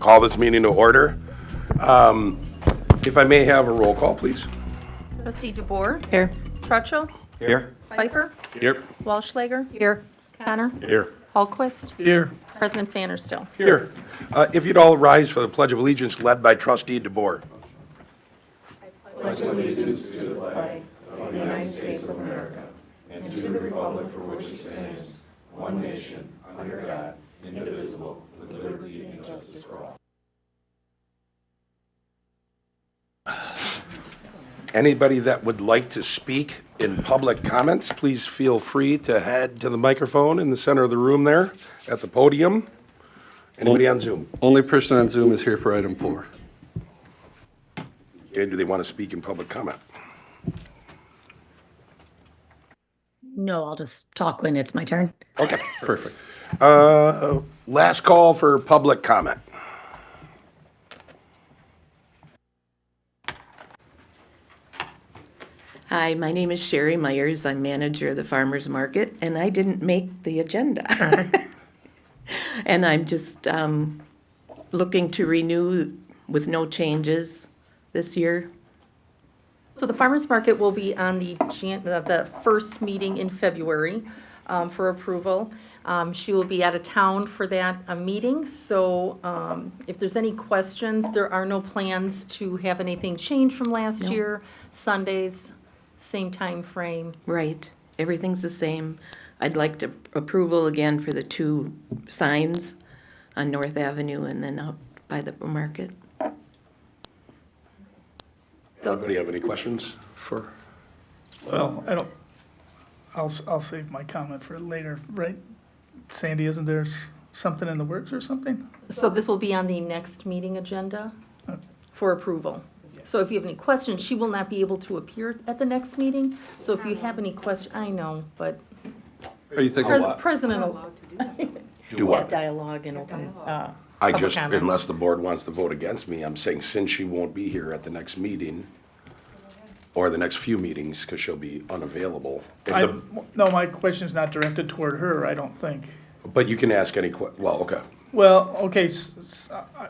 Call this meeting to order. If I may have a roll call, please. Trustee Boer. Here. Trutchell. Here. Pfeiffer. Here. Walschlager. Here. Connor. Here. Hallquist. Here. President Fannerstill. Here. If you'd all rise for the Pledge of Allegiance led by Trustee Boer. Anybody that would like to speak in public comments, please feel free to head to the microphone in the center of the room there at the podium. Anybody on Zoom? Only person on Zoom is here for item 4. Okay, do they want to speak in public comment? No, I'll just talk when it's my turn. Okay, perfect. Last call for public comment. Hi, my name is Sherry Myers. I'm manager of the Farmers Market, and I didn't make the agenda. And I'm just looking to renew with no changes this year. So the farmer's market will be on the first meeting in February for approval. She will be out of town for that meeting, so if there's any questions, there are no plans to have anything change from last year. Sundays, same time frame. Right, everything's the same. I'd like to approval again for the 2 signs on North Avenue and then out by the market. So Anybody have any questions for? Well, I'll save my comment for later, right? Sandy, isn't there something in the works or something? So this will be on the next meeting agenda for approval. So if you have any questions, she will not be able to appear at the next meeting. So if you have any questions, I know, but Are you thinking what? President will Do what? dialogue and open. I public just, comment. unless the board wants to vote against me, I'm saying since she won't be here at the next meeting or the next few meetings because she'll be unavailable. No, my question's not directed toward her, I don't think. But you can ask any well, okay. Well, okay,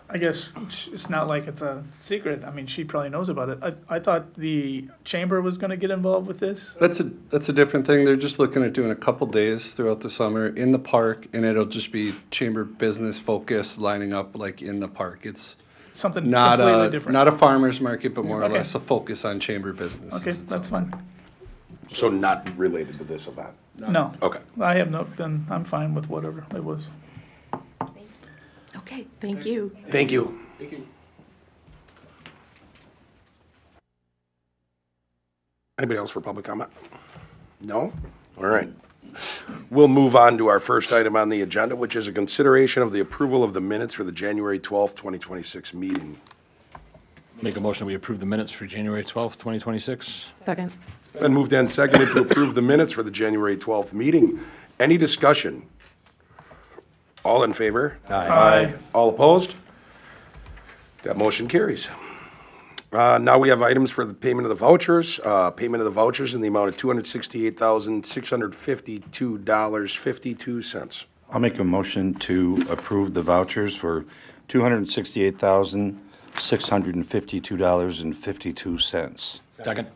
I guess it's not like it's a secret. I mean, she probably knows about it. I thought the chamber was gonna get involved with this. That's a different thing. They're just looking at doing a couple days throughout the summer in the park, and it'll just be chamber business focus lining up like in the park. It's Something not completely a different. not a farmer's market, but more or Okay. less a focus on chamber business. Okay, that's fine. So not related to this event? No. Okay. I have no, then I'm fine with whatever it was. Okay, thank you. Thank you. Anybody else for public comment? No? All right. We'll move on to our first item on the agenda, which is a consideration of the approval of the minutes for the January 12th, 2026 meeting. Make a motion, we approve the minutes for January 12th, 2026. Second. Been moved and seconded to approve the minutes for the January 12th meeting. Any discussion? All in favor? Aye. All opposed? That motion carries. Now we have items for the payment of the vouchers. Payment of the vouchers in the amount of $268,652.52. I'll make a motion to approve the vouchers for $268,652.52. Second.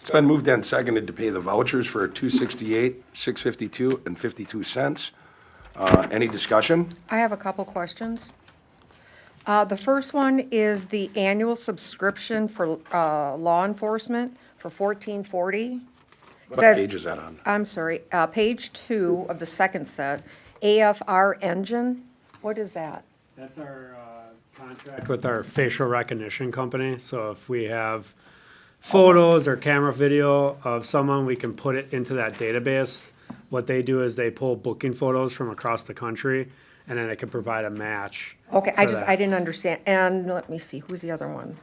It's been moved and seconded to pay the vouchers for $268,652.52. Any discussion? I have a couple questions. The first one is the annual subscription for law enforcement for $14.40. What page is that on? I'm sorry, page 2 of the second set, AFR engine. What is that? That's our contract with our facial recognition company. So if we have photos or camera video of someone, we can put it into that database. What they do is they pull booking photos from across the country, and then it can provide a match. Okay, for that. I didn't understand. And let me see, who's the other one?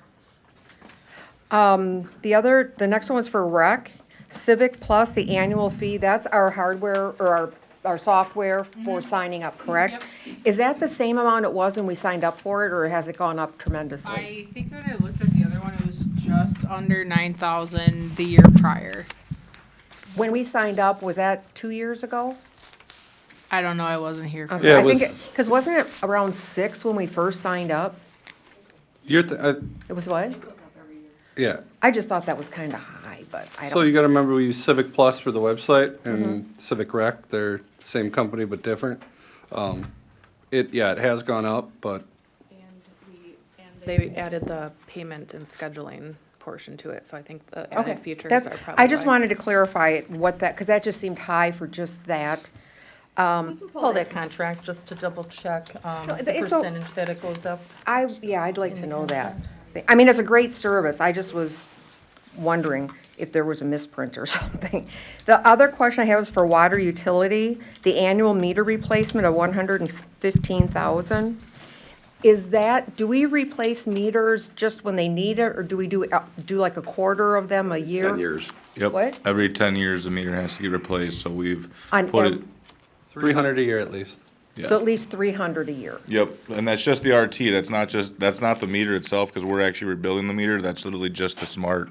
The next one was for rec, Civic Plus, the annual fee, that's our hardware or our software for signing up, correct? Is that the same amount it was when we signed up for it, or has it gone up tremendously? I think when I looked at the other one, it was just under 9,000 the year prior. When we signed up, was that 2 years ago? I don't know, I wasn't here for Okay, Yeah, I it think, was- because wasn't it around 6 when we first signed up? It was what? Yeah, I just thought that was kind of high, but I so you don't, gotta remember, we use Civic Plus for the website and Mm-hmm. Civic Rec, they're same company but different. It has gone up, but They added the payment and scheduling portion to it, so I think the okay. added features That's, are probably I just why. wanted to clarify what that, because that just seemed high for just that. Pull that contract just to double check the it's a- percentage that it goes up. I'd like to know that. I mean, it's a great service, I just was wondering if there was a misprint or something. The other question I have is for water utility, the annual meter replacement of 115,000. Is that, do we replace meters just when they need it, or do we do like a quarter of them a year? 10 years. Yep. What? Every 10 years, the meter has to get replaced, so we've On put it, ev- 300 a year at least. So at least 300 a year. yep, and that's just the RT, that's not the meter itself, because we're actually rebuilding the meter, that's literally just the smart,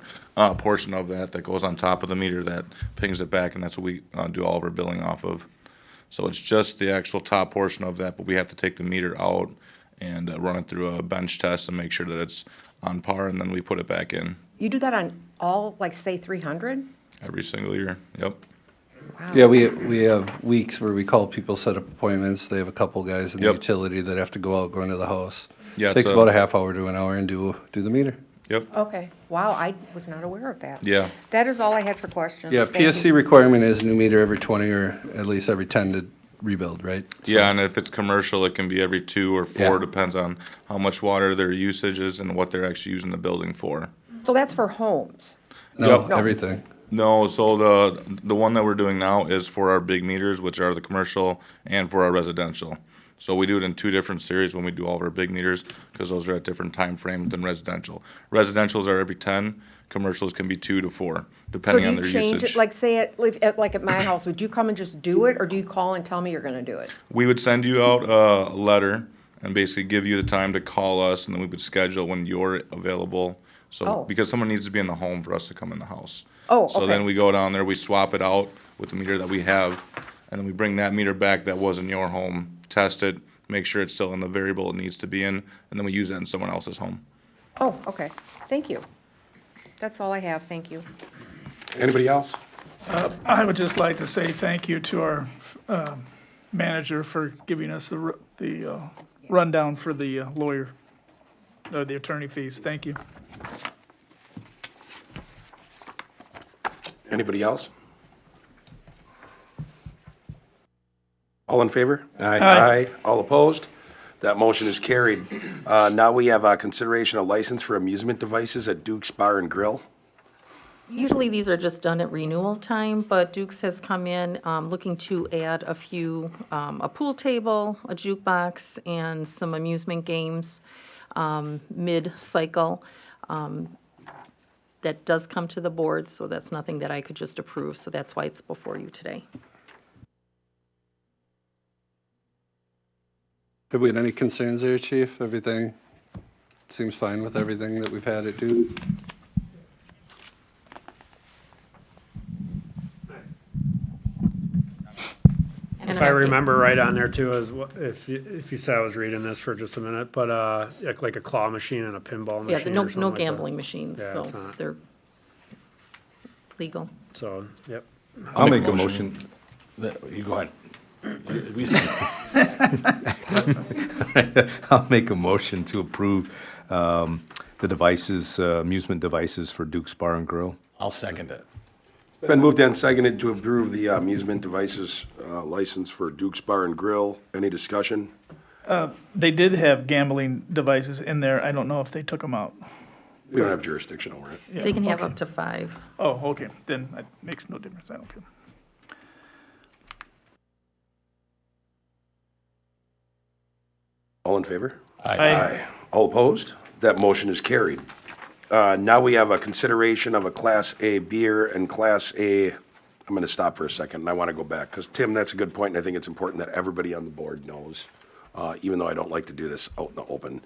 portion of that goes on top of the meter that pings it back, and that's what we, do all of our billing off of. So it's just the actual top portion of that, but we have to take the meter out and run it through a bench test and make sure that it's on par, and then we put it back in You do that on all, like, say, 300? every single year, yep. Yeah, we have weeks where we call people, set up appointments. They have a couple guys in the Yep. utility that have to go out, go into the house. Yeah, Takes it's about a half hour to an hour and do the meter. Yep, Okay, wow, I was not aware of that. yeah. That is all I had for questions. Yeah, Thank you. PSC requirement is new meter every 20 or at least every 10 to rebuild, right? Yeah, and if it's commercial, it can be every 2 or 4, Yeah. depends on how much water their usage is and what they're actually using the building for. So that's for homes? No, Yep. everything. No, so the one that we're doing now is for our big meters, which are the commercial, and for our residential. So we do it in 2 different series when we do all of our big meters, because those are at different time frames than residential. Residentials are every 10, commercials can be 2 to 4, depending on their So do you change usage. it, like, say, like at my house, would you come and just do it, or do you call and tell me you're gonna do it? We would send you out a letter and basically give you the time to call us, and then we would schedule when you're available. So, Oh. because someone needs to be in the home for us to come in the house. Oh, So then okay. we go down there, we swap it out with the meter that we have, and then we bring that meter back that was in your home, test it, make sure it's still in the variable it needs to be in, and then we use it in someone else's home. Oh, okay, thank you. That's all I have, thank you. Anybody else? I would just like to say thank you to our manager for giving us the rundown for the lawyer, or the attorney fees. Thank you. Anybody else? All in favor? Aye. All opposed? That motion is carried. Now we have consideration of license for amusement devices at Duke's Bar and Grill. Usually these are just done at renewal time, but Duke's has come in looking to add a few, a pool table, a jukebox, and some amusement games mid-cycle. That does come to the board, so that's nothing that I could just approve, so that's why it's before you today. Have we had any concerns there, Chief? Everything seems fine with everything that we've had it do? And If then I I'll get- remember right on there too, is if you said I was reading this for just a minute, but like a claw machine and a pinball Yeah, machine no, or something no like that. gambling machines, Yeah, so it's not. they're legal. So, yep. I'll make a motion. You go ahead. I'll make a motion to approve the devices, amusement devices for Duke's Bar and Grill. I'll second it. Been moved and seconded to approve the amusement devices license for Duke's Bar and Grill. Any discussion? They did have gambling devices in there. I don't know if they took them out. We don't have jurisdiction over it. Yeah, They can have okay. up to 5. Oh, okay, then it makes no difference. I don't care. All in favor? Aye. All opposed? That motion is carried. Now we have a consideration of a Class A beer and Class A, I'm going to stop for a second, and I want to go back, because Tim, that's a good point, and I think it's important that everybody on the board knows, even though I don't like to do this out in the open.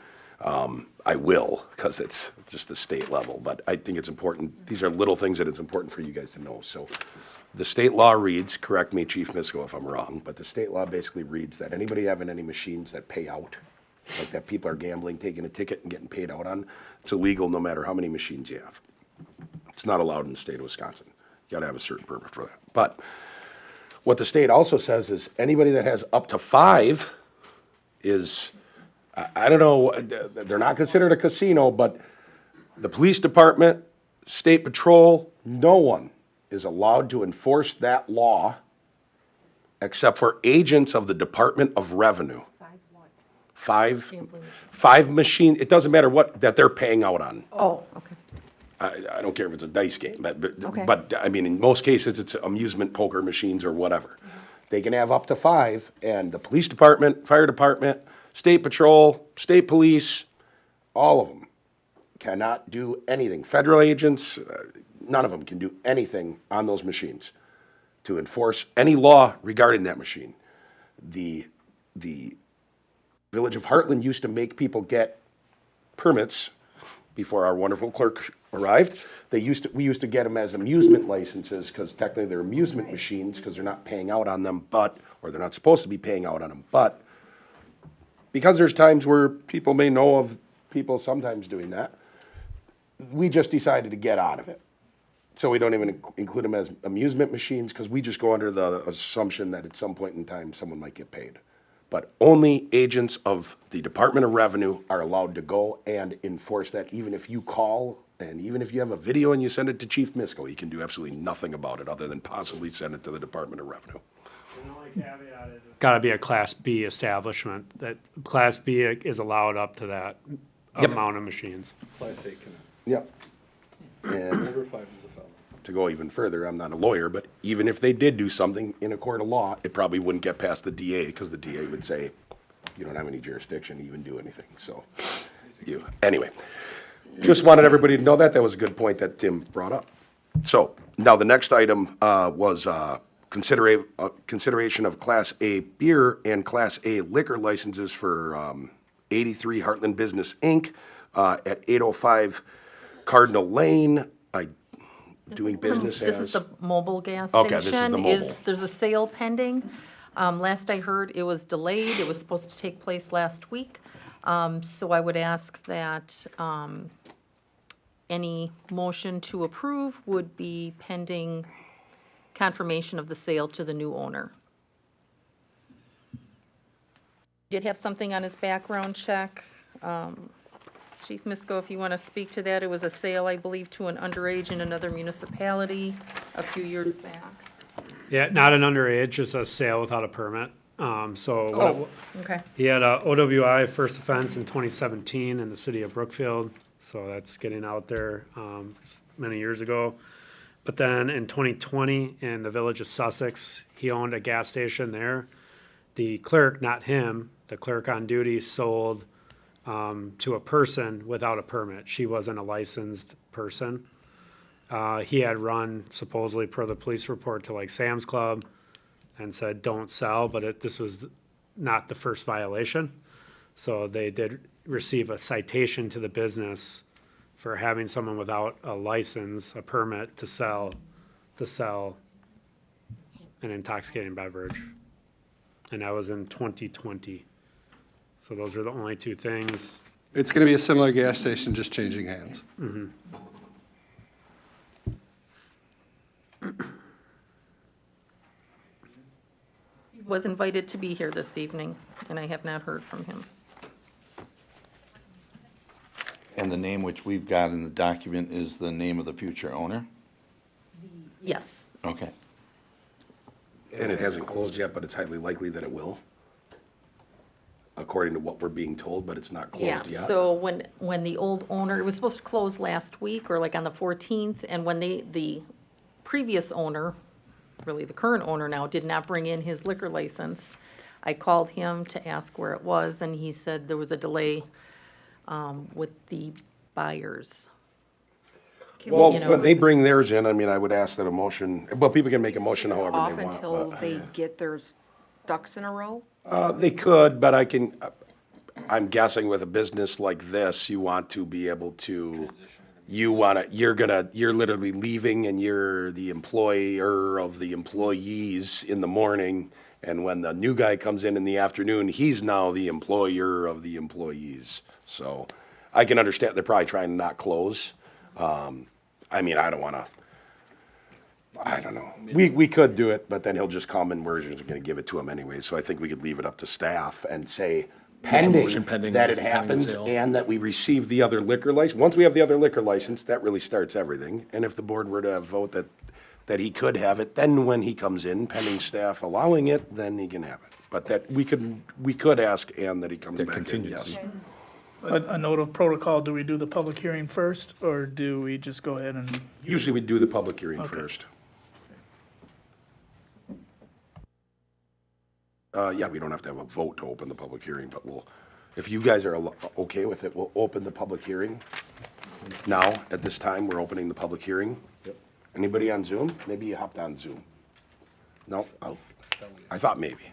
I will, because it's just the state level, but I think it's important. These are little things that it's important for you guys to know. So The state law reads, correct me, Chief Misko, if I'm wrong, but the state law basically reads that anybody having any machines that pay out, like that people are gambling, taking a ticket and getting paid out on, it's illegal no matter how many machines you have. It's not allowed in the state of Wisconsin. You gotta have a certain permit for that. But what the state also says is anybody that has up to 5 is, I don't know, they're not considered a casino, but the police department, state patrol, no one is allowed to enforce that law except for agents of the Department of Revenue. 5 machines, it doesn't matter what, that they're paying out on. Oh, okay. I don't care if it's a dice game, Okay. but I mean, in most cases, it's amusement poker machines or whatever. They can have up to 5, and the police department, fire department, state patrol, state police, all of them cannot do anything. Federal agents, none of them can do anything on those machines to enforce any law regarding that machine. The village of Hartland used to make people get permits before our wonderful clerk arrived. We used to get them as amusement licenses because technically they're amusement machines because they're not paying out on them, or they're not supposed to be paying out on them. But because there's times where people may know of people sometimes doing that, we just decided to get out of it. So we don't even include them as amusement machines because we just go under the assumption that at some point in time someone might get paid. But only agents of the Department of Revenue are allowed to go and enforce that. Even if you call and even if you have a video and you send it to Chief Misko, he can do absolutely nothing about it other than possibly send it to the Department of Revenue. The only caveat is it's got to be a Class B establishment. That Class B is allowed up to that amount of machines. Class A cannot. Yep. And Over 5 is a felony. to go even further, I'm not a lawyer, but even if they did do something in a court of law, it probably wouldn't get past the DA because the DA would say, you don't have any jurisdiction to even do anything. So, anyway, just wanted everybody to know that. That was a good point that Tim brought up. So now the next item was consideration of Class A beer and Class A liquor licenses for 83 Hartland Business Inc. At 805 Cardinal Lane. Doing business This as? is the mobile gas Okay, station. this is the mobile. There's a sale pending. Last I heard, it was delayed. It was supposed to take place last week. So I would ask that any motion to approve would be pending confirmation of the sale to the new owner. Did have something on his background check. Chief Misko, if you want to speak to that, it was a sale, I believe, to an underage in another municipality a few years back. Yeah, not an underage, just a sale without a permit. Okay. He had a OWI first offense in 2017 in the city of Brookfield, so that's getting out there many years ago. But then in 2020, in the village of Sussex, he owned a gas station there. The clerk, not him, the clerk on duty sold to a person without a permit. She wasn't a licensed person. He had run, supposedly per the police report, to like Sam's Club and said, don't sell, but this was not the first violation. So they did receive a citation to the business for having someone without a license, a permit to sell an intoxicating beverage. And that was in 2020. So those are the only two things. It's going to be a similar gas station, just changing hands. Mm-hmm. He was invited to be here this evening, and I have not heard from him. And the name which we've got in the document is the name of the future owner? Yes. Okay. And it hasn't closed yet, but it's highly likely that it will, according to what we're being told, but it's not closed Yeah, yet. so when the old owner, it was supposed to close last week, or like on the 14th, and when the previous owner, really the current owner now, did not bring in his liquor license, I called him to ask where it was, and he said there was a delay with the buyers. Well, You know, when they bring theirs in, I mean, I would ask that a motion, well, people can make a motion however Off they want. until but- they get their ducks in a row? They could, but I'm guessing with a business like this, you want to be able to, you're literally leaving and you're the employer of the employees in the morning. And when the new guy comes in the afternoon, he's now the employer of the employees. So I can understand they're probably trying to not close. I mean, I don't know. We could do it, but then he'll just come and we're just gonna give it to him anyway. So I think we could leave it up to staff and say motion pending pending that it pending the happens sale. and that we receive the other liquor license. Once we have the other liquor license, that really starts everything. And if the board were to vote that he could have it, then when he comes in, pending staff allowing it, then he can have it. But that we could ask Ann that he comes back in, yes. A note of protocol, do we do the public hearing first, or do we just go ahead and? Usually we do the public hearing Okay. first. Yeah, we don't have to have a vote to open the public hearing, but if you guys are okay with it, we'll open the public hearing. Now, at this time, we're opening the public hearing. Anybody on Zoom? Maybe you hopped on Zoom. No? Oh, I thought maybe.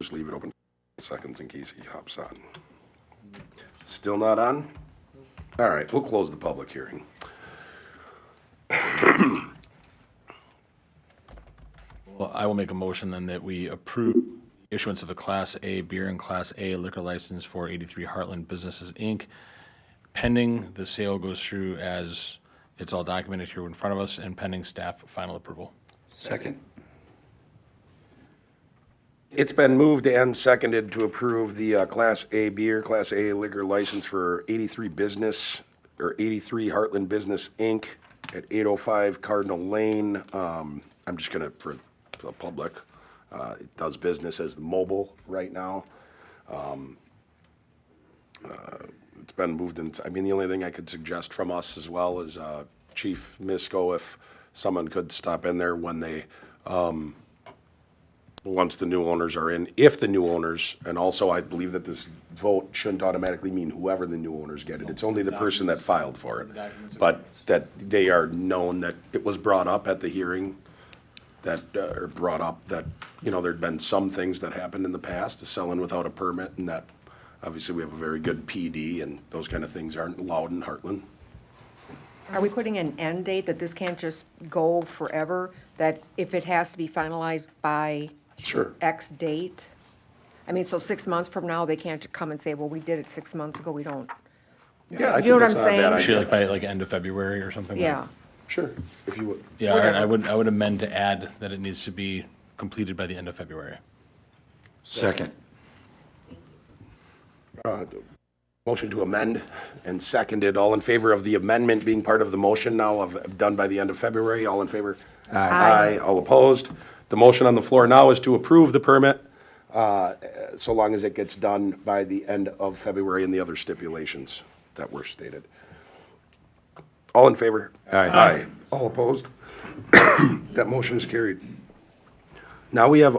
Just leave it open seconds in case he hops on. Still not on? All right, we'll close the public hearing. Well, I will make a motion then that we approve issuance of a Class A beer and Class A liquor license for 83 Hartland Businesses, Inc., pending the sale goes through as it's all documented here in front of us and pending staff final approval. Second. It's been moved and seconded to approve the Class A beer, Class A liquor license for 83 Hartland Business, Inc. at 805 Cardinal Lane. I'm just gonna, for the public, it does business as the Mobile right now. It's been moved and, I mean, the only thing I could suggest from us as well is Chief Misko, if someone could stop in there when they, once the new owners are in, if the new owners, and also I believe that this vote shouldn't automatically mean whoever the new owners get it. It's only the person that filed for it. But that they are known that it was brought up at the hearing, that, or brought up that, you know, there'd been some things that happened in the past, the selling without a permit, and that obviously we have a very good PD and those kind of things aren't allowed in Hartland. Are we putting an end date that this can't just go forever? That if it has to be finalized by Sure. X date? I mean, so 6 months from now, they can't come and say, well, we did it 6 months ago, we don't. Yeah, I You know think what I'm that's not a bad saying? idea. Should like by like end of February or something? Yeah. Sure, if you would. Yeah, Whatever. I would amend to add that it needs to be completed by the end of February. Second. Motion to amend and seconded. All in favor of the amendment being part of the motion now of done by the end of February? All in favor? Aye. All opposed? The motion on the floor now is to approve the permit so long as it gets done by the end of February and the other stipulations that were stated. All in favor? Aye. All opposed? That motion is carried. Now we have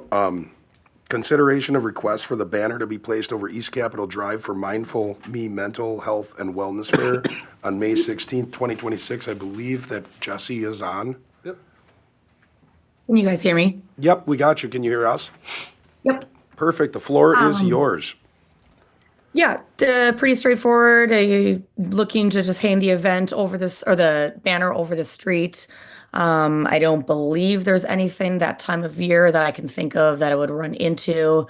consideration of request for the banner to be placed over East Capitol Drive for MindfulMe Mental Health and Wellness Fair on May 16th, 2026. I believe that Jesse is on. Can you guys hear me? Yep, we got you. Can you hear us? Yep. Perfect. The floor is yours. Yeah, pretty straightforward. Looking to just hang the event over this, or the banner over the street. I don't believe there's anything that time of year that I can think of that I would run into.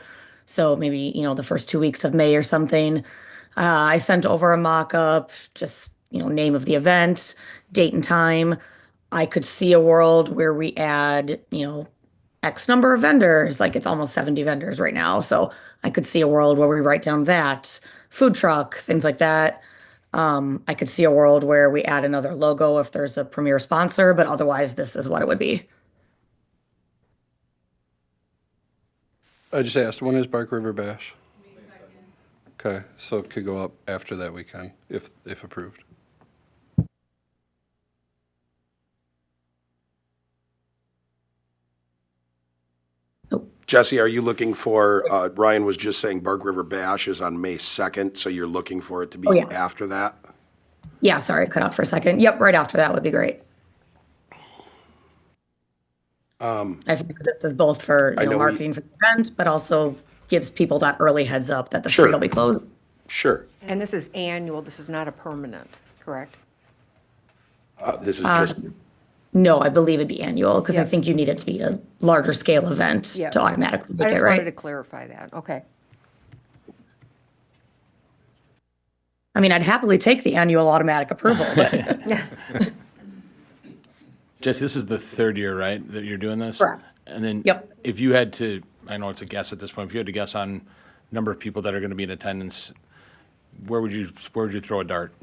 So maybe, the first 2 weeks of May or something. I sent over a mock-up, just, name of the event, date and time. I could see a world where we add, X number of vendors, like it's almost 70 vendors right now. So I could see a world where we write down that, food truck, things like that. I could see a world where we add another logo if there's a premier sponsor, but otherwise this is what it would be. I just asked, when is Bark River Bash? May 2nd. Okay, so it could go up after that weekend, if approved. Jesse, are you looking for, Ryan was just saying Bark River Bash is on May 2nd, so you're looking for it to be after that? Yeah, sorry, cut out for a second. Yep, right after that would be great. I think this is both for I know marketing for the event, but also gives people that early heads up that the street will be closed. Sure. And this is annual, this is not a permanent, correct? This is just, No, I believe it'd be annual, because I Yes. think you need it to be a larger scale event Yes. to automatically I make just it, wanted to right? clarify that, okay. I mean, I'd happily take the annual automatic approval, but Jesse, this is the third year, right, that you're doing this? Correct. And then Yep. if you had to, I know it's a guess at this point, if you had to guess on number of people that are going to be in attendance, where would you throw a dart?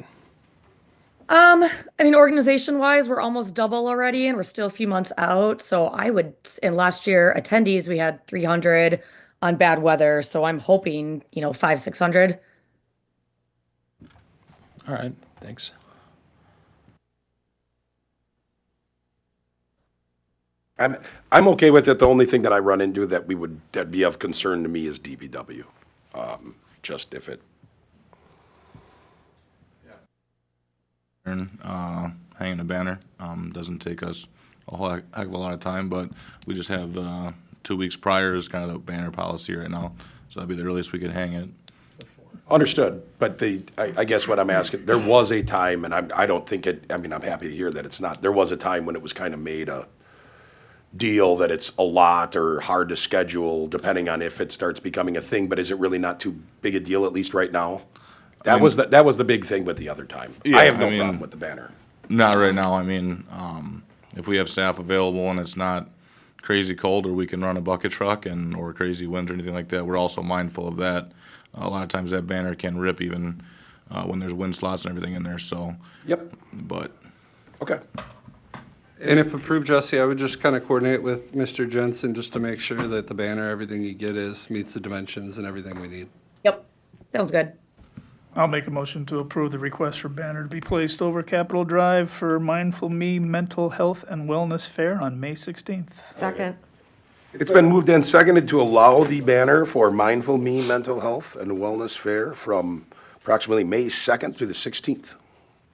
I mean, organization-wise, we're almost double already, and we're still a few months out. So in last year, attendees, we had 300 on bad weather. So I'm hoping, 500, 600. All right, thanks. I'm okay with it. The only thing that I run into that'd be of concern to me is DPW. Just if it, Hanging a banner, doesn't take us a whole heck of a lot of time, but we just have, 2 weeks prior is kind of the banner policy right now. So that'd be the earliest we could hang it. understood, but I guess what I'm asking, there was a time, and I don't think I'm happy to hear that it's not. There was a time when it was kind of made a deal that it's a lot or hard to schedule, depending on if it starts becoming a thing, but is it really not too big a deal, at least right now? That was the big thing with the other time. Yeah, I have no I mean- problem with the banner. Not right now. I mean, if we have staff available and it's not crazy cold, or we can run a bucket truck or crazy winds or anything like that, we're also mindful of that. A lot of times that banner can rip even when there's wind slots and everything in there. So, Yep, but okay. And if approved, Jesse, I would just kind of coordinate with Mr. Jensen just to make sure that the banner, everything you get meets the dimensions and everything we need. Yep. Sounds good. I'll make a motion to approve the request for banner to be placed over Capitol Drive for MindfulMe Mental Health and Wellness Fair on May 16th. Second, It's been moved and seconded to allow the banner for Mindful Me Mental Health and Wellness Fair from approximately May 2nd through the 16th.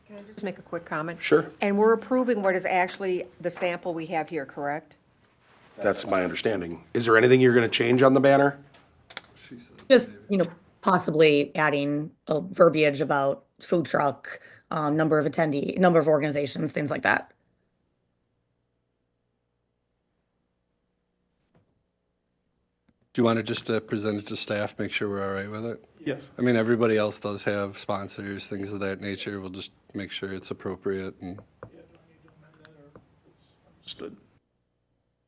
can I just make a quick comment? Sure. And we're approving what is actually the sample we have here, correct? That's my understanding. Is there anything you're going to change on the banner? Just, possibly adding a verbiage about food truck, number of organizations, things like that. Do you want to just present it to staff, make sure we're all right with it? Yes. I mean, everybody else does have sponsors, things of that nature. We'll just make sure it's appropriate and. Understood.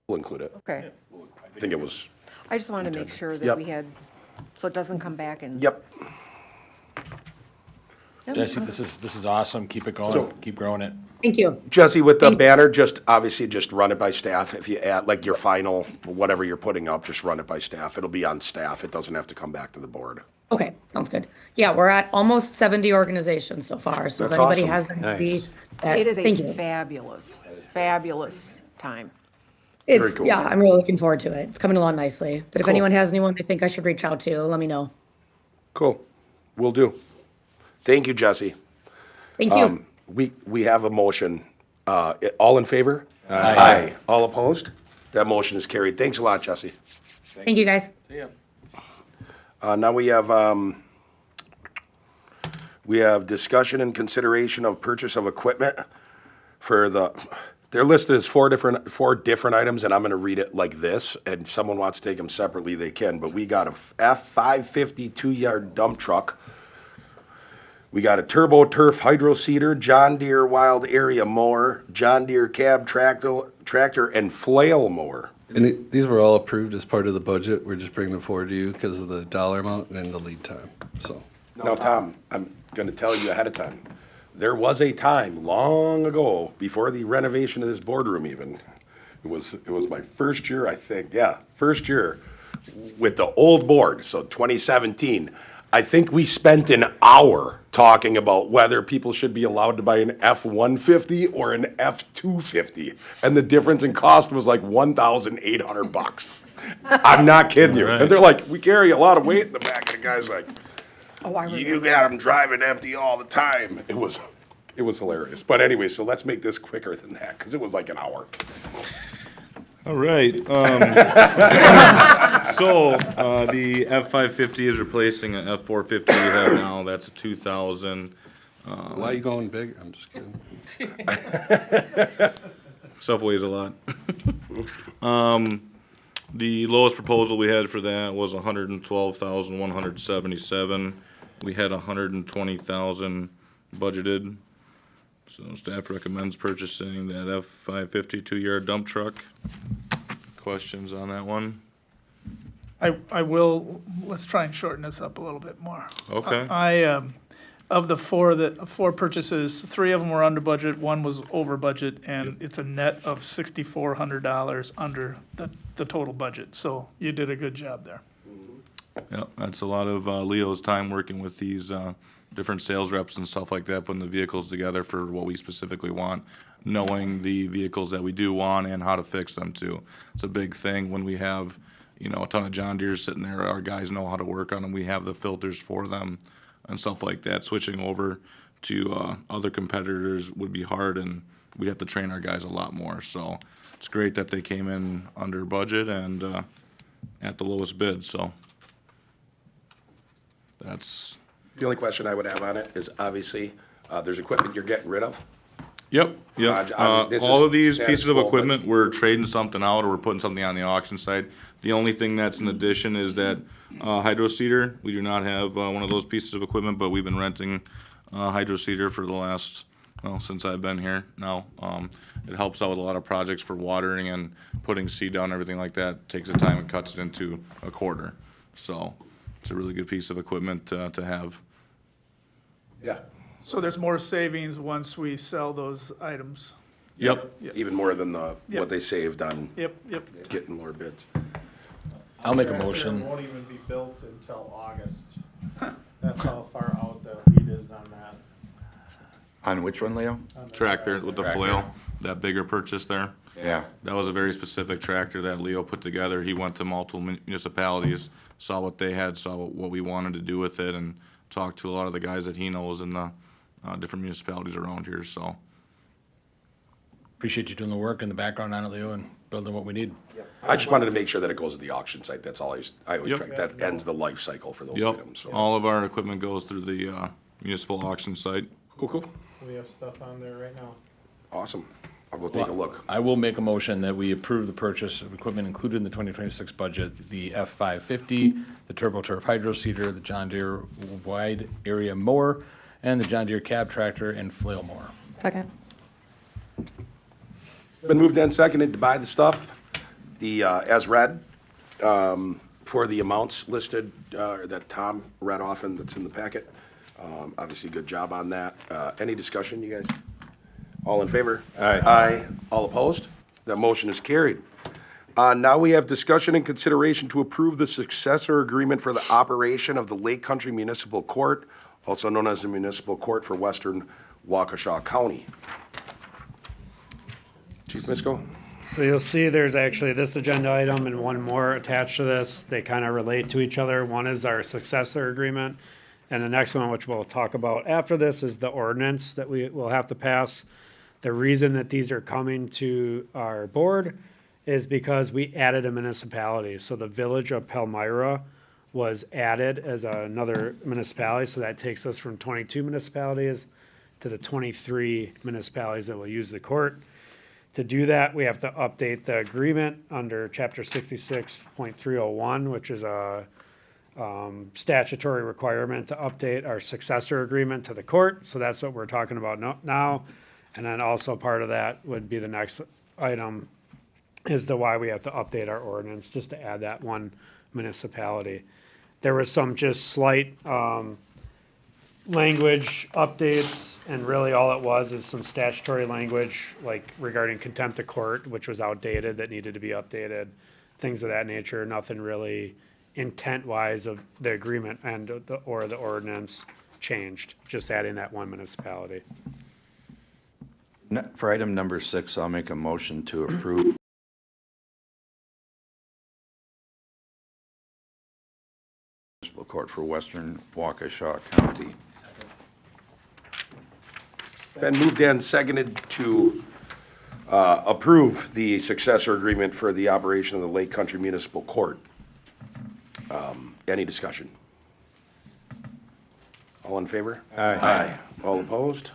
We'll include it. Okay. I think it was, I just wanted to make sure Yep. that we had, so it doesn't come back and. yep. Yep. Jesse, this is awesome. Keep it going. So- Keep growing it. Thank you. Jesse, with the banner, just obviously just run it by staff. If you add, like your final, whatever you're putting up, just run it by staff. It'll be on staff. It doesn't have to come back to the board. Okay, sounds good. Yeah, we're at almost 70 organizations so far, so if That's anybody awesome. has any. It is Thank a you. fabulous, fabulous time. It's, cool. yeah, I'm really looking forward to it. It's coming along nicely. But if Cool. anyone has anyone they think I should reach out to, let me know. Cool. Will do. Thank you, Jesse. Thank you. We have a motion. All in favor? Aye. All opposed? That motion is carried. Thanks a lot, Jesse. Thank you, guys. Now we have discussion and consideration of purchase of equipment they're listed as four different items, and I'm gonna read it like this, and if someone wants to take them separately, they can, but we got a F-550 2-yard dump truck. We got a Turbo Turf Hydro Seeder, John Deere Wild Area Mower, John Deere Cab Tractor, and Flail Mower. And these were all approved as part of the budget. We're just bringing them forward to you because of the dollar amount and the lead time, so. Now, Tom, I'm gonna tell you ahead of time. There was a time long ago, before the renovation of this boardroom even, it was my first year, I think, first year with the old board, so 2017. I think we spent an hour talking about whether people should be allowed to buy an F-150 or an F-250. And the difference in cost was like $1,800. I'm not kidding you. And they're like, we carry a lot of weight in the back. And the guy's like, Oh, I remember. you got them driving empty all the time. It was hilarious. But anyway, so let's make this quicker than that, because it was like an hour. All right. So the F-550 is replacing an F-450 we have now. That's a 2000. Why are you going big? I'm just kidding. Stuff weighs a lot. The lowest proposal we had for that was 112,177. We had 120,000 budgeted. So staff recommends purchasing that F-550 two-yard dump truck. Questions on that one? I will, let's try and shorten this up a little bit more. Okay. Of the four purchases, 3 of them were under budget, 1 was over budget, and it's a net of $6,400 under the total budget. So you did a good job there. Yeah, that's a lot of Leo's time working with these different sales reps and stuff like that, putting the vehicles together for what we specifically want, knowing the vehicles that we do want and how to fix them too. It's a big thing when we have, a ton of John Deeres sitting there. Our guys know how to work on them. We have the filters for them and stuff like that. Switching over to other competitors would be hard, and we'd have to train our guys a lot more. So it's great that they came in under budget and at the lowest bid. So that's. The only question I would have on it is obviously, there's equipment you're getting rid of. Yep. This All is of these status pieces of quo, but- equipment, we're trading something out or we're putting something on the auction site. The only thing that's in addition is that hydro seeder. We do not have one of those pieces of equipment, but we've been renting hydro seeder for the last, since I've been here now. It helps out with a lot of projects for watering and putting seed down, everything like that. Takes the time and cuts it into a quarter. So it's a really good piece of equipment to have. Yeah, So there's more savings once we sell those items. Yep. even more than Yep. what they saved on Yep. getting more bids. I'll make a motion. Won't even be built until August. That's how far out the lead is on that. On which one, Leo? On the Tractor with the flail, that bigger purchase there. Yeah. That was a very specific tractor that Leo put together. He went to multiple municipalities, saw what they had, saw what we wanted to do with it, and talked to a lot of the guys that he knows in the different municipalities around here, so. Appreciate you doing the work in the background on it, Leo, and building what we need. I just wanted to make sure that it goes to the auction site. That's all I always Yep. track. That ends the life cycle for those Yep, items. So. all of our equipment goes through the municipal auction site. Cool. We have stuff on there right now. Awesome. I'll go take a look. I will make a motion that we approve the purchase of equipment included in the 2026 budget, the F-550, the Turbo Turf Hydro Seeder, the John Deere Wide Area Mower, and the John Deere Cab Tractor and Flail Mower. Second. Been moved and seconded to buy the stuff, as read, for the amounts listed, that Tom read off and that's in the packet. Obviously, good job on that. Any discussion, you guys? All in favor? Aye. Aye. All opposed? That motion is carried. Now we have discussion and consideration to approve the successor agreement for the operation of the Lake Country Municipal Court, also known as the Municipal Court for Western Waukesha County. Chief Misko? So you'll see there's actually this agenda item and one more attached to this. They kind of relate to each other. One is our successor agreement, and the next one, which we'll talk about after this, is the ordinance that we will have to pass. The reason that these are coming to our board is because we added a municipality. So the village of Palmyra was added as another municipality, so that takes us from 22 municipalities to the 23 municipalities that will use the court. To do that, we have to update the agreement under chapter 66.301, which is a statutory requirement to update our successor agreement to the court. So that's what we're talking about now. And then also part of that would be the next item is the why we have to update our ordinance, just to add that one municipality. There was some just slight language updates, and really all it was is some statutory language, like regarding contempt of court, which was outdated, that needed to be updated, things of that nature. Nothing really intent-wise of the agreement or the ordinance changed, just adding that one municipality. For item number 6, I'll make a motion to approve Municipal Court for Western Waukesha County. Been moved and seconded to approve the successor agreement for the operation of the Lake Country Municipal Court. Any discussion? All in favor? Aye. All opposed?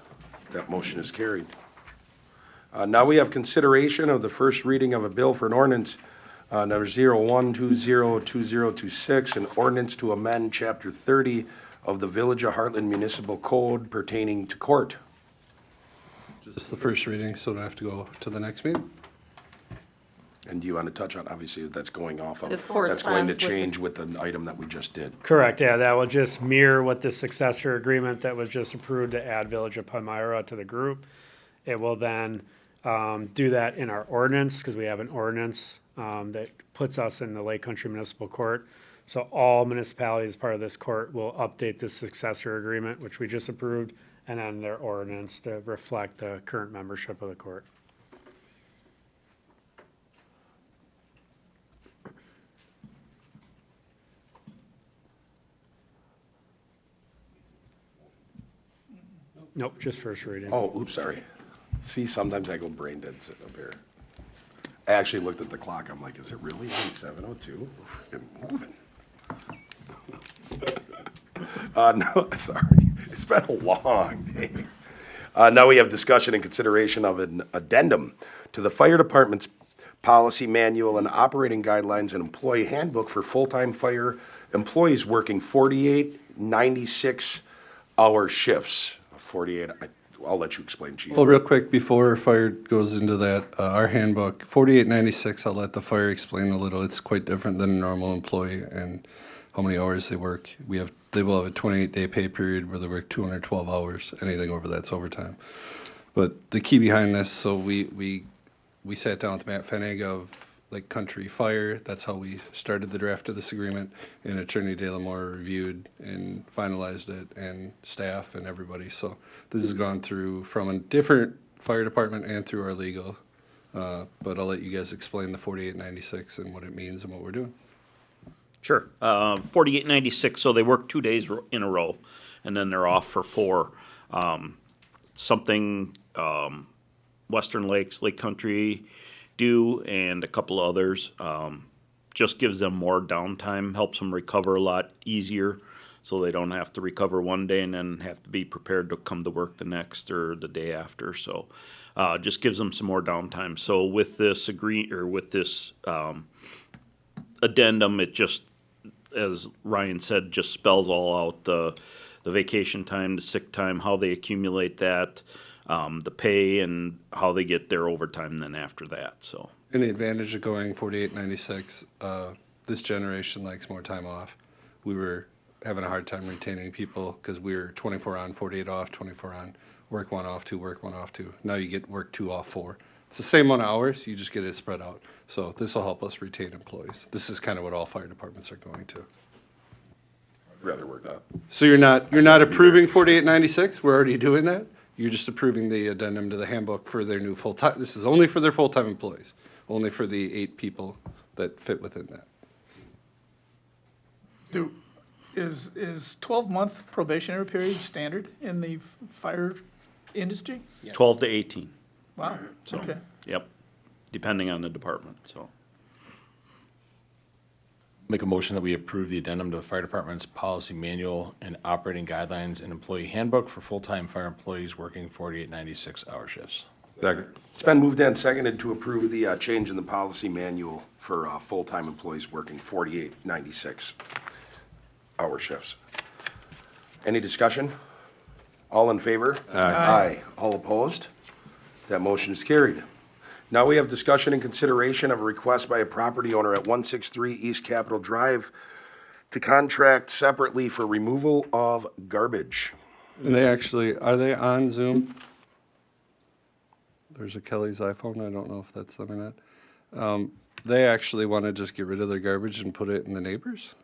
That motion is carried. Now we have consideration of the first reading of a bill for an ordinance, number 01202026, an ordinance to amend Chapter 30 of the Village of Hartland Municipal Code pertaining to court. Just the first reading, so do I have to go to the next meeting? And do you want to touch on, obviously, that's going off of, This that's going to corresponds with the- change with the item that we just did. Correct, yeah, that will just mirror what the successor agreement that was just approved to add Village of Palmyra to the group. It will then do that in our ordinance, because we have an ordinance that puts us in the Lake Country Municipal Court. So all municipalities as part of this court will update the successor agreement, which we just approved, and then their ordinance to reflect the current membership of the court. Nope, just first reading. Oh, oops, sorry. See, sometimes I go brain dead sitting up here. I actually looked at the clock. I'm like, is it really 7:02? We're freaking moving. No, sorry. It's been a long day. Now we have discussion and consideration of an addendum to the fire department's policy manual and operating guidelines and employee handbook for full-time fire employees working 48, 96-hour shifts. 48, I'll let you explain, Chief. Well, real quick, before fire goes into that, our handbook, 4896, I'll let the fire explain a little. It's quite different than a normal employee and how many hours they work. They will have a 28-day pay period where they work 212 hours. Anything over that's overtime. But the key behind this, so we sat down with Matt Fennig of Lake Country Fire. That's how we started the draft of this agreement. And Attorney De La Moore reviewed and finalized it, and staff and everybody. So this has gone through from a different fire department and through our legal. But I'll let you guys explain the 4896 and what it means and what we're doing. Sure. 4896, so they work 2 days in a row, and then they're off for 4. Something Western Lakes, Lake Country do, and a couple others. Just gives them more downtime, helps them recover a lot easier, so they don't have to recover one day and then have to be prepared to come to work the next or the day after. So just gives them some more downtime. So with this addendum, it just, as Ryan said, just spells all out the vacation time, the sick time, how they accumulate that, the pay, and how they get their overtime then after that. So. And the advantage of going 4896, this generation likes more time off. We were having a hard time retaining people because we were 24 on, 48 off, 24 on, work 1 off 2, work 1 off 2. Now you get work 2 off 4. It's the same amount of hours, you just get it spread out. So this will help us retain employees. This is kind of what all fire departments are going to. I'd rather work that. So you're not approving 4896? We're already doing that. You're just approving the addendum to the handbook for their new full-time. This is only for their full-time employees, only for the 8 people that fit within that. Is 12-month probationary period standard in the fire industry? 12 to 18. Wow, okay. Yep, depending on the department, so. Make a motion that we approve the addendum to the fire department's policy manual and operating guidelines and employee handbook for full-time fire employees working 48, 96-hour shifts. Second. It's been moved and seconded to approve the change in the policy manual for full-time employees working 48, 96-hour shifts. Any discussion? All in favor? Aye. All opposed? That motion is carried. Now we have discussion and consideration of a request by a property owner at 163 East Capitol Drive to contract separately for removal of garbage. And are they on Zoom? There's a Kelly's iPhone. I don't know if that's them or not. They actually want to just get rid of their garbage and put it in the neighbors?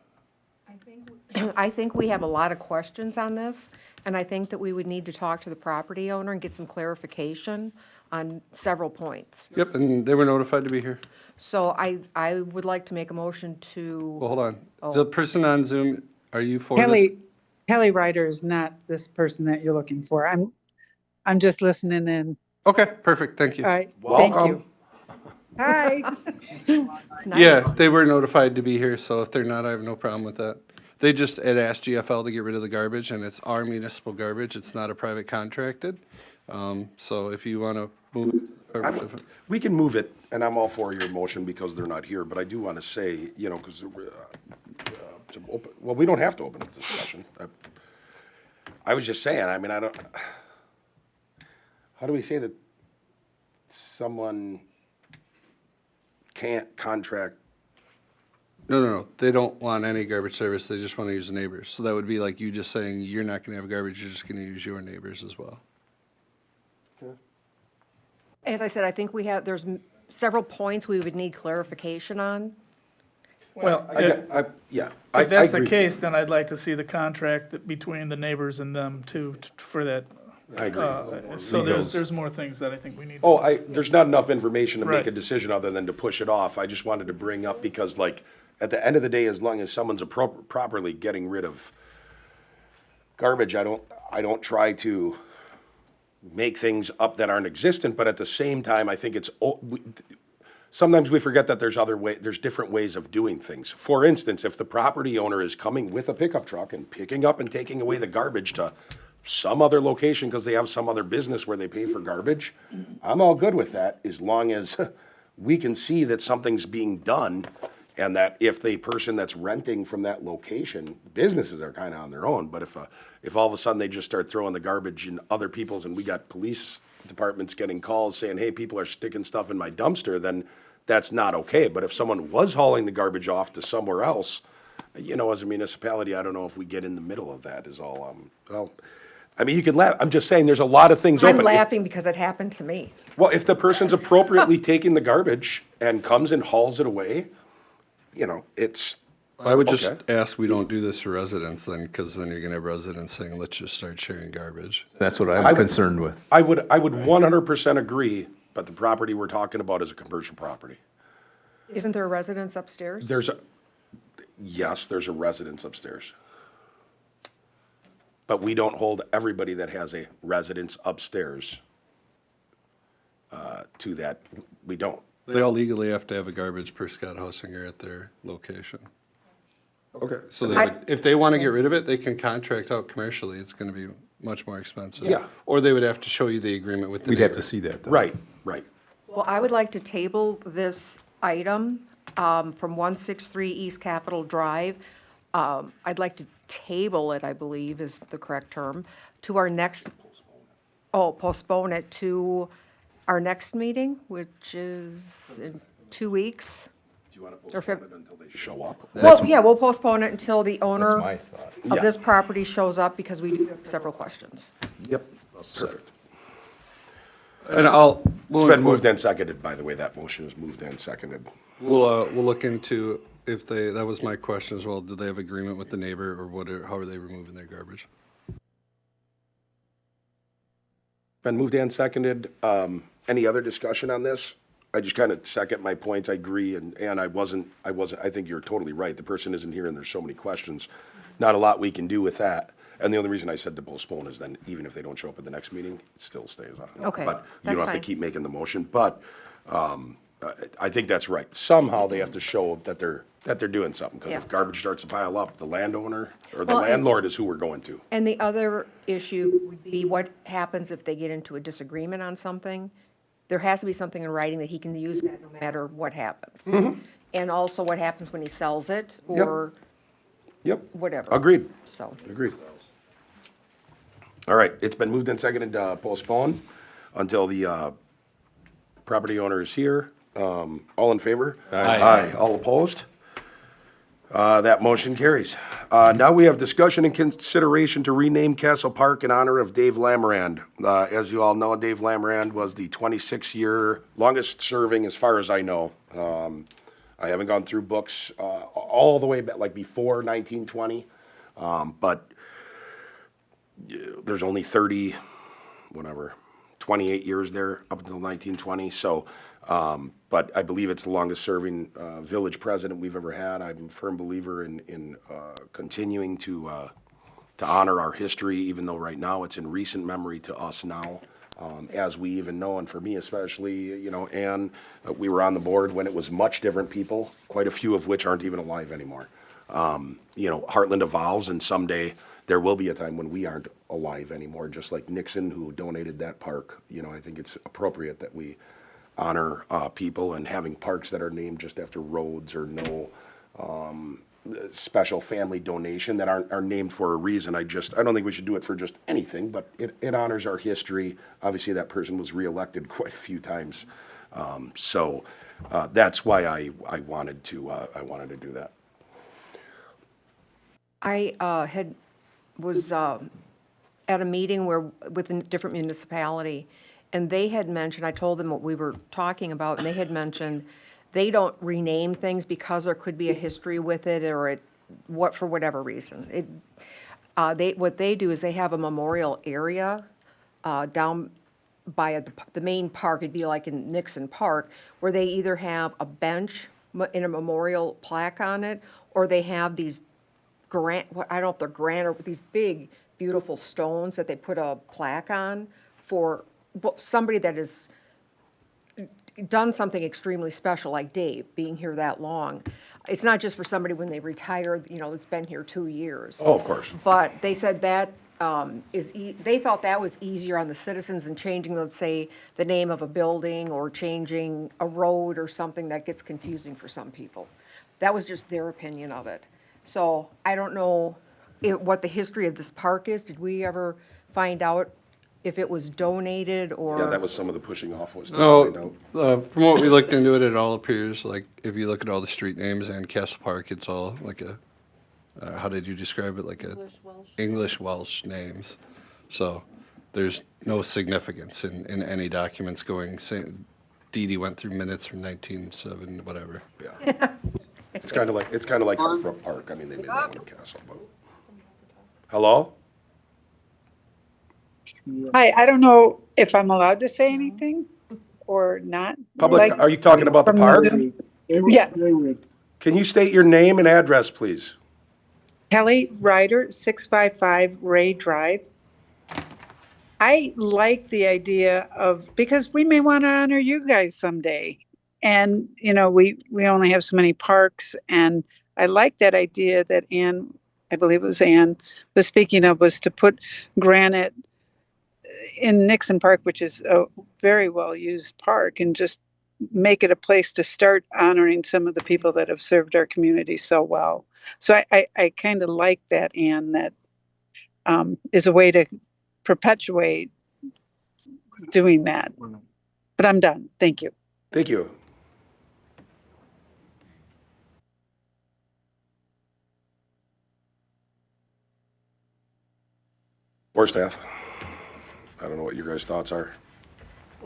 I think we have a lot of questions on this, and I think that we would need to talk to the property owner and get some clarification on several points. Yep, and they were notified to be here. So I would like to make a motion to. Well, hold on. Oh. The person on Zoom, are you for this? Kelly Ryder is not this person that you're looking for. I'm just listening in Okay, perfect, thank you. All right, thank you. Hi. It's nice. Yeah, they were notified to be here, so if they're not, I have no problem with that. They just had asked GFL to get rid of the garbage, and it's our municipal garbage, it's not a private contracted. So if you want to move it. We can move it, and I'm all for your motion because they're not here, but I do want to say, you know, because, well, we don't have to open a discussion. I was just saying, I mean, how do we say that someone can't contract? No, they don't want any garbage service, they just want to use the neighbors. So that would be like you just saying, you're not going to have garbage, you're just going to use your neighbors as well. As I said, I think there's several points we would need clarification on. Well, Yeah. if that's the agree. case, then I'd like to see the contract between the neighbors and them too, for that. I agree. So there's more things that I think we need. There's not enough information to make Right. a decision other than to push it off. I just wanted to bring up because, like, at the end of the day, as long as someone's properly getting rid of garbage, I don't try to make things up that aren't existent, but at the same time, I think sometimes we forget that there's different ways of doing things. For instance, if the property owner is coming with a pickup truck and picking up and taking away the garbage to some other location because they have some other business where they pay for garbage, I'm all good with that as long as we can see that something's being done and that if the person that's renting from that location, businesses are kind of on their own, but if all of a sudden they just start throwing the garbage in other people's and we got police departments getting calls saying, hey, people are sticking stuff in my dumpster, then that's not okay. But if someone was hauling the garbage off to somewhere else, you know, as a municipality, I don't know if we get in the middle of that is all. Well, I mean, you can laugh. I'm just saying there's a lot of things I'm open. laughing because it happened to me. Well, if the person's appropriately taking the garbage and comes and hauls it away, you know, it's. I would just okay. ask we don't do this for residents then, because then you're going to have residents saying, let's just start sharing garbage. That's what I'm concerned with. I would 100% agree, but the property we're talking about is a commercial property. Isn't there a residence upstairs? Yes, there's a residence upstairs. But we don't hold everybody that has a residence upstairs to that. We don't. They all legally have to have a garbage per Scott Housinger at their location. Okay. So if they want to get rid of it, they can contract out commercially. It's going to be much more expensive. Yeah. Or they would have to show you the agreement with the We'd have neighbor. to see that, though. Right. Well, I would like to table this item from 163 East Capitol Drive. I'd like to table it, I believe is the correct term, to our next, postpone it to our next meeting, which is in 2 weeks. Do you want to postpone it until they show up? Well, yeah, we'll postpone it until the owner my thought. of this property shows up because we do have several questions. Yep. Perfect. And It's been moved and seconded, by the way. That motion is moved and seconded. We'll look into if that was my question as well. Do they have agreement with the neighbor or how are they removing their garbage? Been moved and seconded. Any other discussion on this? I just kind of second my points. I agree, and I think you're totally right. The person isn't here and there's so many questions. Not a lot we can do with that. And the only reason I said to postpone is then even if they don't show up at the next meeting, it still stays on. Okay, But you that's don't have to fine. keep making the motion, but I think that's right. Somehow they have to show that they're doing something, because Yeah. if garbage starts to pile up, the landowner or the Well, and- landlord is who we're going to. And the other issue would be what happens if they get into a disagreement on something? There has to be something in writing that he can use that no matter what happens. And also what happens when he sells it or Yep. whatever. Agreed. So, Agreed. All right, it's been moved and seconded to postpone until the property owner is here. All in favor? Aye. All opposed? That motion carries. Now we have discussion and consideration to rename Castle Park in honor of Dave Lamarand. As you all know, Dave Lamarand was the 26-year longest serving, as far as I know. I haven't gone through books all the way back, like before 1920, but there's only 28 years there up until 1920. So, but I believe it's the longest serving village president we've ever had. I'm a firm believer in continuing to honor our history, even though right now it's in recent memory to us now. As we even know, and for me especially, you know, and we were on the board when it was much different people, quite a few of which aren't even alive anymore. You know, Hartland evolves, and someday there will be a time when we aren't alive anymore, just like Nixon, who donated that park. You know, I think it's appropriate that we honor people, and having parks that are named just after roads or no special family donation that are named for a reason. I don't think we should do it for just anything, but it honors our history. Obviously, that person was reelected quite a few times. So that's why I wanted to do that. I was at a meeting with a different municipality, and they had mentioned, I told them what we were talking about, and they had mentioned they don't rename things because there could be a history with it, or for whatever reason. What they do is they have a memorial area down by the main park. It'd be like in Nixon Park, where they either have a bench in a memorial plaque on it, or they have these I don't know if they're granite, or these big, beautiful stones that they put a plaque on for somebody that has done something extremely special, like Dave, being here that long. It's not just for somebody when they retired, you know, that's been here 2 years. Oh, of course. But they said that they thought that was easier on the citizens than changing, let's say, the name of a building or changing a road or something that gets confusing for some people. That was just their opinion of it. So I don't know what the history of this park is. Did we ever find out if it was donated or? Yeah, that was some of the pushing off was to No, find out. from what we looked into it, it all appears like, if you look at all the street names and Castle Park, it's all like how did you describe it? Like English Welsh names. So there's no significance in any documents going, saying Dee Dee went through minutes from 1907, whatever. Yeah. It's kind of like Brook Park. I mean, they made that one Castle. But... Hello? Hi, I don't know if I'm allowed to say anything or not. Public, are you talking about the park? Yeah. Can you state your name and address, please? Kelly Ryder, 655 Ray Drive. I like the idea because we may want to honor you guys someday. And, you know, we only have so many parks, and I like that idea that Ann, I believe it was Ann, was speaking of, was to put granite in Nixon Park, which is a very well-used park, and just make it a place to start honoring some of the people that have served our community so well. So I kind of like that, Ann, that is a way to perpetuate doing that. But I'm done. Thank you. Thank you. Or staff. I don't know what your guys' thoughts are.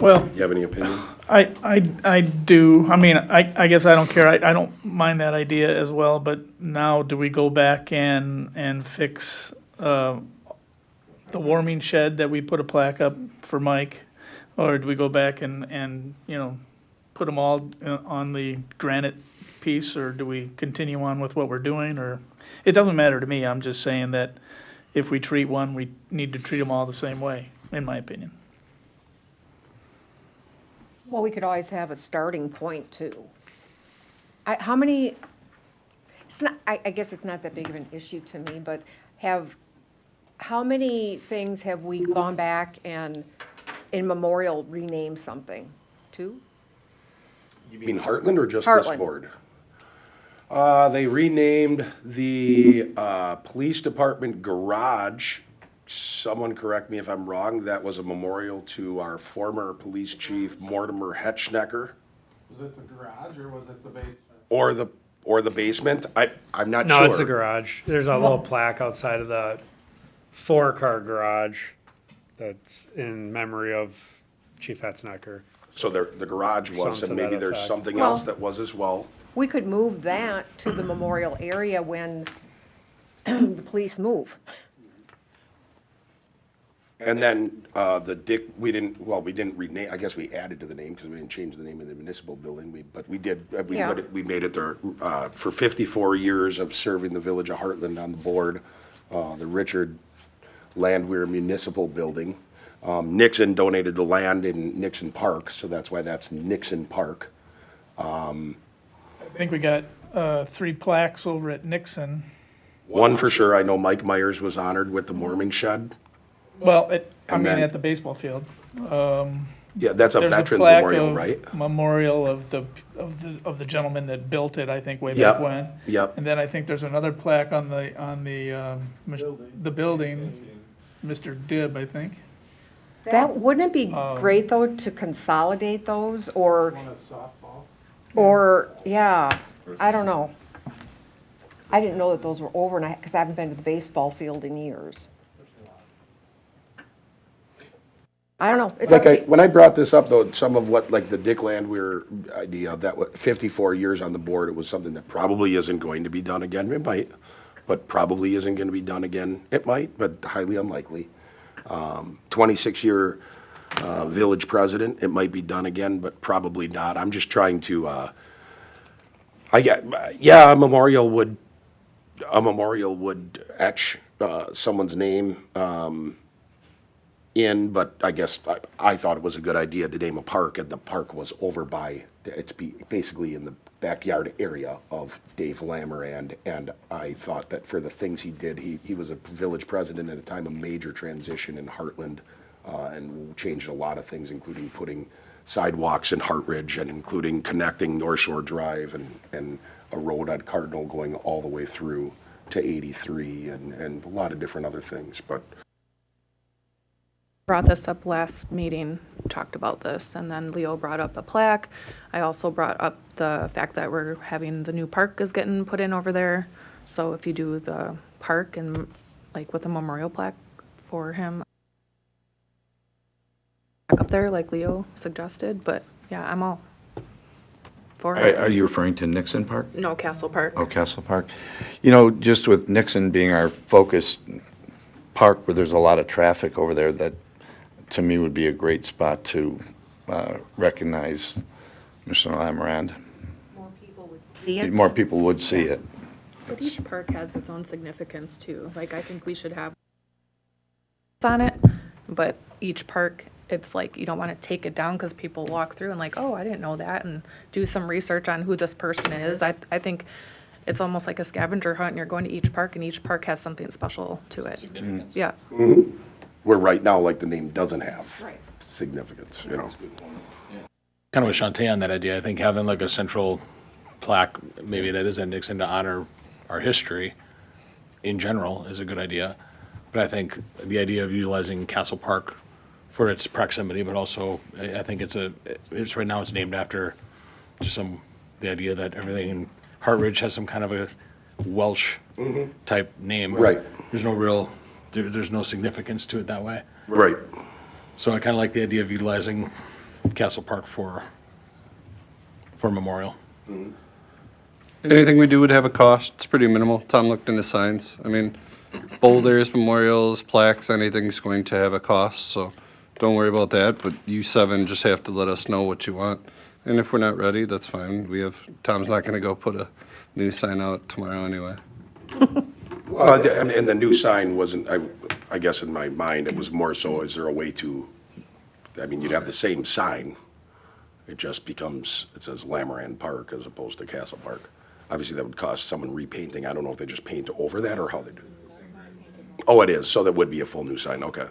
Well, You have any opinion? I do. I mean, I guess I don't care. I don't mind that idea as well, but now do we go back and fix the warming shed that we put a plaque up for Mike? Or do we go back and you know, put them all on the granite piece, or do we continue on with what we're doing? Or it doesn't matter to me. I'm just saying that if we treat one, we need to treat them all the same way, in my opinion. Well, we could always have a starting point too. How many, it's not, I guess it's not that big of an issue to me, but how many things have we gone back and in memorial rename something? 2? You mean Hartland or just Hartland. this board? They renamed the police department garage. Someone correct me if I'm wrong. That was a memorial to our former police chief, Mortimer Hetschnecker. Was it the garage or was it the basement? Or the basement. I'm not No, sure. it's a garage. There's a little plaque outside of the 4-car garage that's in memory of Chief Hetschnecker. So the garage was, Something and to maybe that there's effect. something Well- else that was as well. We could move that to the memorial area when the police move. And then we didn't rename. I guess we added to the name because we didn't change the name of the municipal building. We made it there for 54 years of serving the village of Hartland on the board. The Richard Landwehr Municipal Building. Nixon donated the land in Nixon Park, so that's why that's Nixon Park. I think we got 3 plaques over at Nixon. One for sure, I know Mike Myers was honored with the warming shed. Well, And then- at the baseball field. Yeah, that's a There's veterans plaque memorial, of right? Memorial of the gentleman that built it, I think, way Yep, back when. yep. And then I think there's another plaque on the building, Mr. Dibb, I think. That, wouldn't it be great though to consolidate those or, One at softball. yeah, I don't know. I didn't know that those were over and because I haven't been to the baseball field in years. I don't know. It's Like up to- when I brought this up though, some of what, like the Dick Landwehr idea, that 54 years on the board, it was something that probably isn't going to be done again. It might, but probably isn't going to be done again. It might, but highly unlikely. 26-year village president, it might be done again, but probably not. I'm just trying to, a memorial would etch someone's name in, but I guess I thought it was a good idea to name a park, and the park was over by, basically in the backyard area of Dave Lamarand, and I thought that for the things he did, he was a village president at a time of major transition in Hartland, and changed a lot of things, including putting sidewalks in Hartridge, and including connecting North Shore Drive and a road on Cardinal going all the way through to 83, and a lot of different other things, but Brought this up last meeting, talked about this, and then Leo brought up a plaque. I also brought up the fact that we're having the new park is getting put in over there. So if you do the park and like with a memorial plaque for him back up there like Leo suggested, but yeah, I'm all for it. Are you referring to Nixon Park? No, Castle Park. Oh, Castle Park. You know, just with Nixon being our focus park where there's a lot of traffic over there, that to me would be a great spot to recognize Mr. Lamarand. More people would see it. More people would see it. But each park has its own significance too. Like I think we should have on it, but each park, it's like you don't want to take it down because people walk through and like, oh, I didn't know that, and do some research on who this person is. I think it's almost like a scavenger hunt, and you're going to each park, and each park has something special to it. Yeah. mm-hmm. Where right now, like the name doesn't have significance, you know. Kind of with Shantae on that idea, I think having like a central plaque, maybe that is at Nixon, to honor our history in general is a good idea. But I think the idea of utilizing Castle Park for its proximity, but also I think it's right now it's named after just the idea that everything in Hartridge has some kind of a Welsh type name. Right. There's no real, there's no significance to it that way. Right. So I kind of like the idea of utilizing Castle Park for memorial. Anything we do would have a cost. It's pretty minimal. Tom looked into signs. I mean, boulders, memorials, plaques, anything's going to have a cost, so don't worry about that. But you 7 just have to let us know what you want. And if we're not ready, that's fine. Tom's not gonna go put a new sign out tomorrow anyway. And the new sign wasn't, I guess in my mind, it was more so, is there a way to, I mean, you'd have the same sign. It just becomes, it says Lamarand Park as opposed to Castle Park. Obviously, that would cost someone repainting. I don't know if they just paint over that or how they do it. Oh, it is, so that would be a full new sign, okay.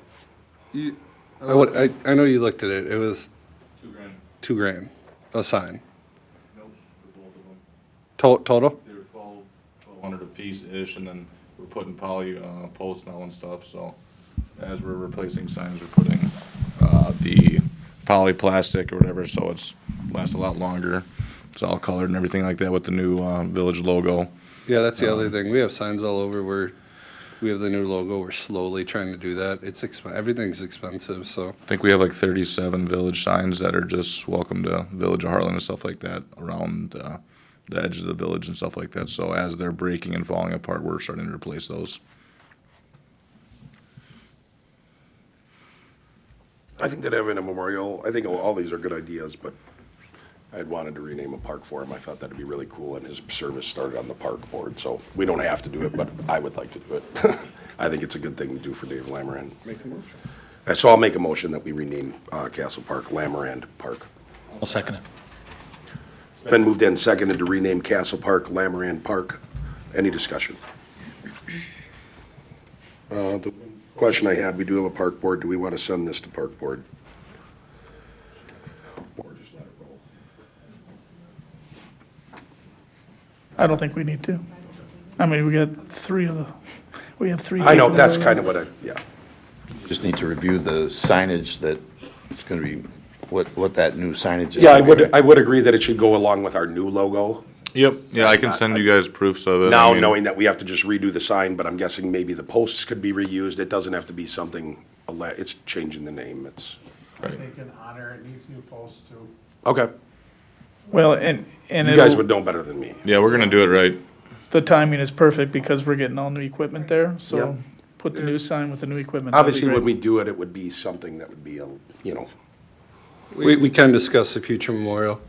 I know you looked at it. It was $2,000 a sign. Nope, for both of them. Total? They were 1,200 a piece-ish, and then we're putting poly posts now and stuff, so as we're replacing signs, we're putting the poly plastic or whatever, so it's lasts a lot longer. It's all colored and everything like that with the new village logo. Yeah, that's the other thing. We have signs all over where we have the new logo. We're slowly trying to do that. It's everything's expensive, so. I think we have like 37 village signs that are just welcome to Village of Hartland and stuff like that around the edge of the village and stuff like that. So as they're breaking and falling apart, we're starting to replace those. I think that having a memorial, I think all these are good ideas, but I had wanted to rename a park for him. I thought that'd be really cool, and his service started on the park board, so we don't have to do it, but I would like to do it. I think it's a good thing to do for Dave Lamarand. Make a motion. So I'll make a motion that we rename Castle Park Lamarand Park. I'll second it. Been moved and seconded to rename Castle Park Lamarand Park. Any discussion? The question I had, we do have a park board. Do we want to send this to park board? Or just let it roll? I don't think we need to. I mean, we have three. I know, that's kind of what yeah. Just need to review the signage that it's going to be, what that new signage is. Yeah, I would agree that it should go along with our new logo. Yep, yeah, I can send you guys proofs of it. Now, I mean, knowing that we have to just redo the sign, but I'm guessing maybe the posts could be reused. It doesn't have to be something, it's changing the name. It's. I think in honor, it needs new posts too. Okay. Well, and You guys would know better than me. Yeah, we're gonna do it right. the timing is perfect because we're getting all new equipment there, Yep. so put the new sign with the new equipment. That'd be Obviously, when great. we do it, it would be something that would be, We can discuss the future memorial.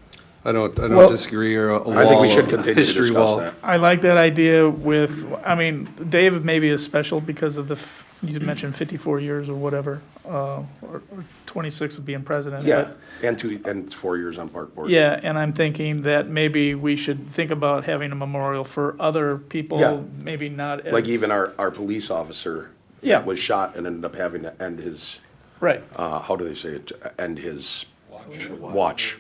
I don't Well- disagree, or a wall. I think we should continue to history discuss wall. that. I like that idea with, I mean, Dave maybe is special because of you mentioned 54 years or whatever, or 26 of being president. Yeah, but- and 4 years on park board. Yeah, and I'm thinking that maybe we should think about having a memorial for other Yeah. people, maybe not as. Like even our police officer. Yeah. Was shot and ended up having to end his, Right, how do they say it, end his watch.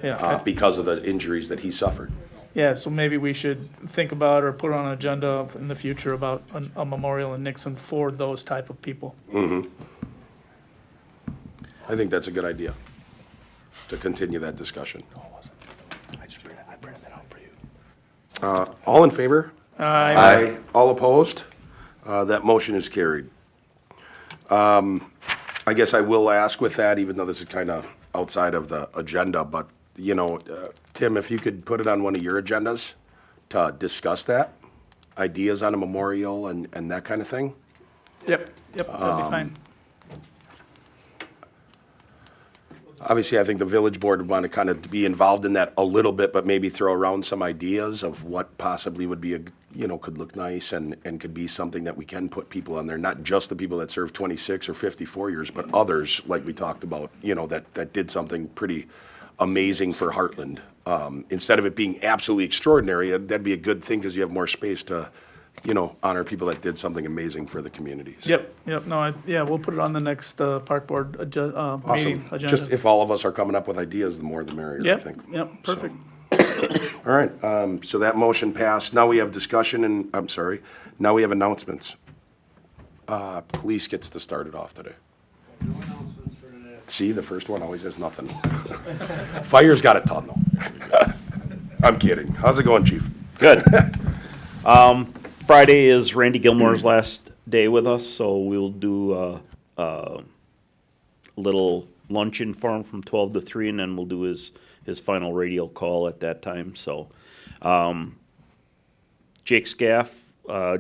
yeah. Because of the injuries that he suffered. Yeah, so maybe we should think about or put on an agenda in the future about a memorial in Nixon for those type of people. Mm-hmm. I think that's a good idea, to continue that discussion. I printed that out for you. All in favor? Aye. All opposed? That motion is carried. I guess I will ask with that, even though this is kind of outside of the agenda, but, Tim, if you could put it on one of your agendas to discuss that, ideas on a memorial and that kind of thing. Yep, that'd be fine. Obviously, I think the village board would want to kind of be involved in that a little bit, but maybe throw around some ideas of what possibly would be could look nice and could be something that we can put people on there, not just the people that served 26 or 54 years, but others, like we talked about, that did something pretty amazing for Hartland. Instead of it being absolutely extraordinary, that'd be a good thing because you have more space to, honor people that did something amazing for the community. So, Yep, no, we'll put it on the next park board meeting awesome. agenda. Just if all of us are coming up with ideas, the more the merrier, I think. Yep, perfect. All right, so that motion passed. Now we have discussion now we have announcements. Police gets to start it off today. No announcements for today. See, the first one always has nothing. Fire's got a ton, though. I'm kidding. How's it going, Chief? Good. Friday is Randy Gilmore's last day with us, so we'll do a little luncheon for him from 12 to 3, and then we'll do his final radio call at that time. So Jake Scaff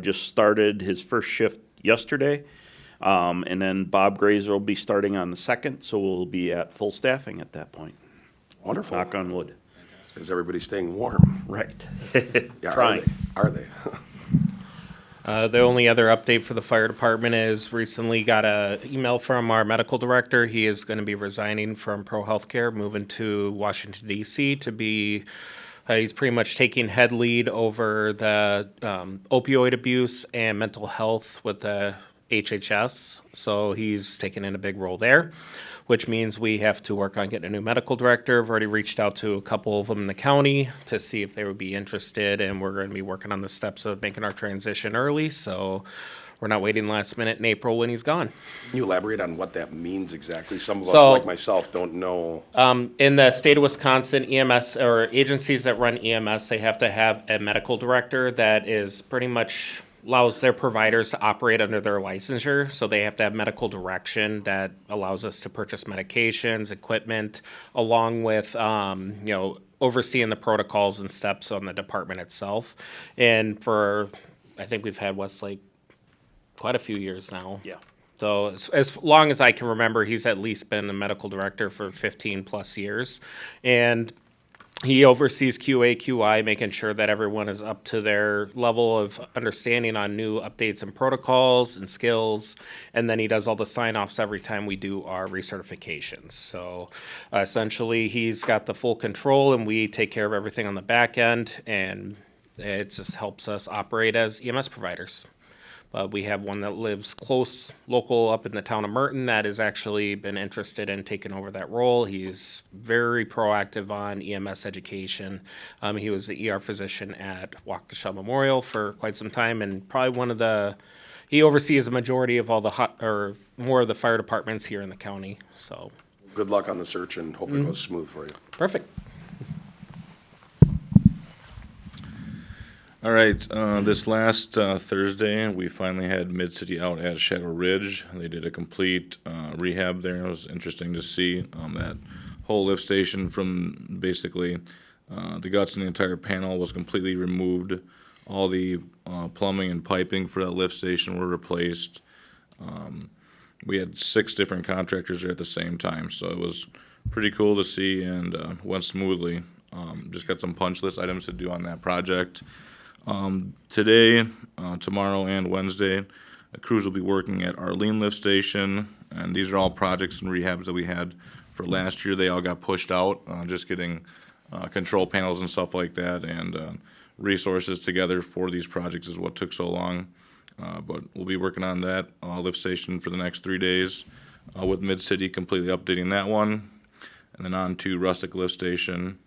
just started his first shift yesterday, and then Bob Grazer will be starting on the 2nd, so we'll be at full staffing at that point. Wonderful. Knock on wood. Is everybody staying warm? Right. Yeah, Trying. Are they? The only other update for the fire department is recently got an email from our medical director. He is going to be resigning from Pro Healthcare, moving to Washington, D.C. to be, he's pretty much taking head lead over the opioid abuse and mental health with the HHS. So he's taking in a big role there, which means we have to work on getting a new medical director. I've already reached out to a couple of them in the county to see if they would be interested, and we're going to be working on the steps of making our transition early, so we're not waiting last minute in April when he's gone. Can you elaborate on what that means exactly? Some of us, So- like myself, don't know. In the state of Wisconsin, EMS or agencies that run EMS, they have to have a medical director that is pretty much allows their providers to operate under their licensure. So they have to have medical direction that allows us to purchase medications, equipment, along with, overseeing the protocols and steps on the department itself. And I think we've had Westlake quite a few years now. Yeah. So as long as I can remember, he's at least been the medical director for 15 plus years. And He oversees QA, QI, making sure that everyone is up to their level of understanding on new updates and protocols and skills. And then he does all the sign-offs every time we do our recertifications. So essentially, he's got the full control, and we take care of everything on the back end. And it just helps us operate as EMS providers. We have one that lives close, local, up in the town of Merton that has actually been interested in taking over that role. He's very proactive on EMS education. He was the ER physician at Waukesha Memorial for quite some time, and probably he oversees a majority of all the more of the fire departments here in the county. So, good luck on the search, and hope it goes smooth for you. Perfect. All right, this last Thursday, we finally had Mid-City out at Shadow Ridge. They did a complete rehab there. It was interesting to see that whole lift station from basically the guts and the entire panel was completely removed. All the plumbing and piping for that lift station were replaced. We had 6 different contractors there at the same time, so it was pretty cool to see and went smoothly. Just got some punch list items to do on that project. Today, tomorrow, and Wednesday, the crews will be working at Arlene Lift Station, and these are all projects and rehabs that we had for last year. They all got pushed out, just getting control panels and stuff like that, and resources together for these projects is what took so long. But we'll be working on that lift station for the next 3 days, with Mid-City completely updating that one, and then on to Rustic Lift Station.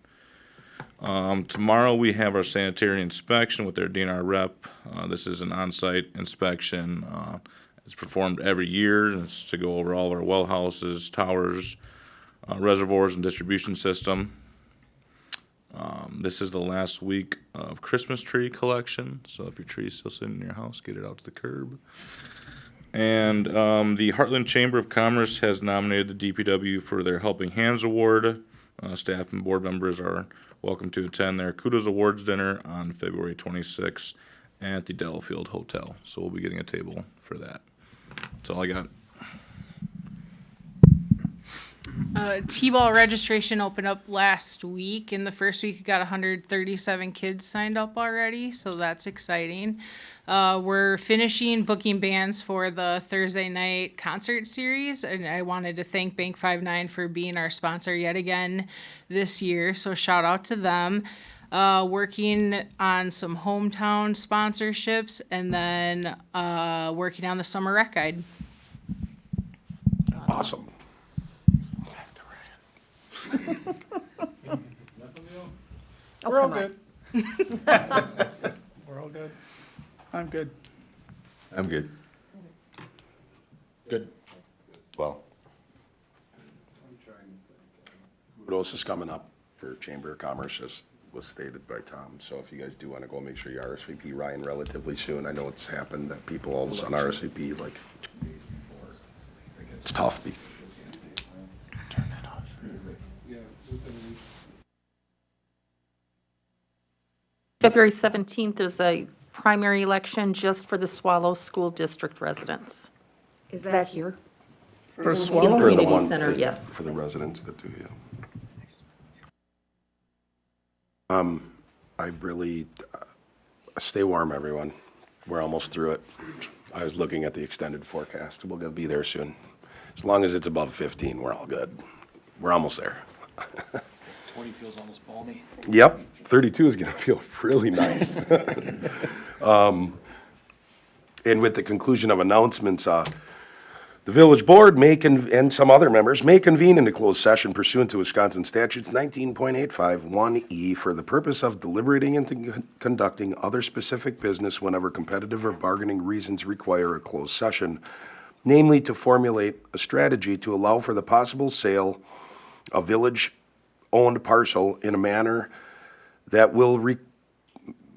Tomorrow we have our sanitary inspection with their DNR rep. This is an on-site inspection. It's performed every year. It's to go over all of our well houses, towers, reservoirs, and distribution system. This is the last week of Christmas tree collection. So if your tree is still sitting in your house, get it out to the curb. And the Hartland Chamber of Commerce has nominated the DPW for their Helping Hands Award. Staff and board members are welcome to attend their Kudos Awards dinner on February 26th at the Delafield Hotel. So we'll be getting a table for that. That's all I got. T-ball registration opened up last week. In the first week, we got 137 kids signed up already, so that's exciting. We're finishing booking bands for the Thursday night concert series, and I wanted to thank Bank 59 for being our sponsor yet again this year, so shout out to them. Working on some hometown sponsorships, and then working on the summer rec guide. Awesome. We're all good. We're all good. I'm good. I'm good. Good. Well. Kudos is coming up for Chamber of Commerce, as was stated by Tom. So if you guys do want to go, make sure you RSVP Ryan relatively soon. I know it's happened that people all of a sudden RSVP like 2 days before. It's tough. Turn that off. February 17th is a primary election just for the Swallow School District residents. Is that here? For In the Swallow? For the community one, center, yes. for the residents that do, yeah. I really, stay warm, everyone. We're almost through it. I was looking at the extended forecast. We're gonna be there soon. As long as it's above 15, we're all good. We're almost there. 20 feels almost balmy. Yep, 32 is gonna feel really nice. And with the conclusion of announcements, the village board and some other members may convene into closed session pursuant to Wisconsin statutes 19.851E for the purpose of deliberating and conducting other specific business whenever competitive or bargaining reasons require a closed session, namely to formulate a strategy to allow for the possible sale of village-owned parcel in a manner that will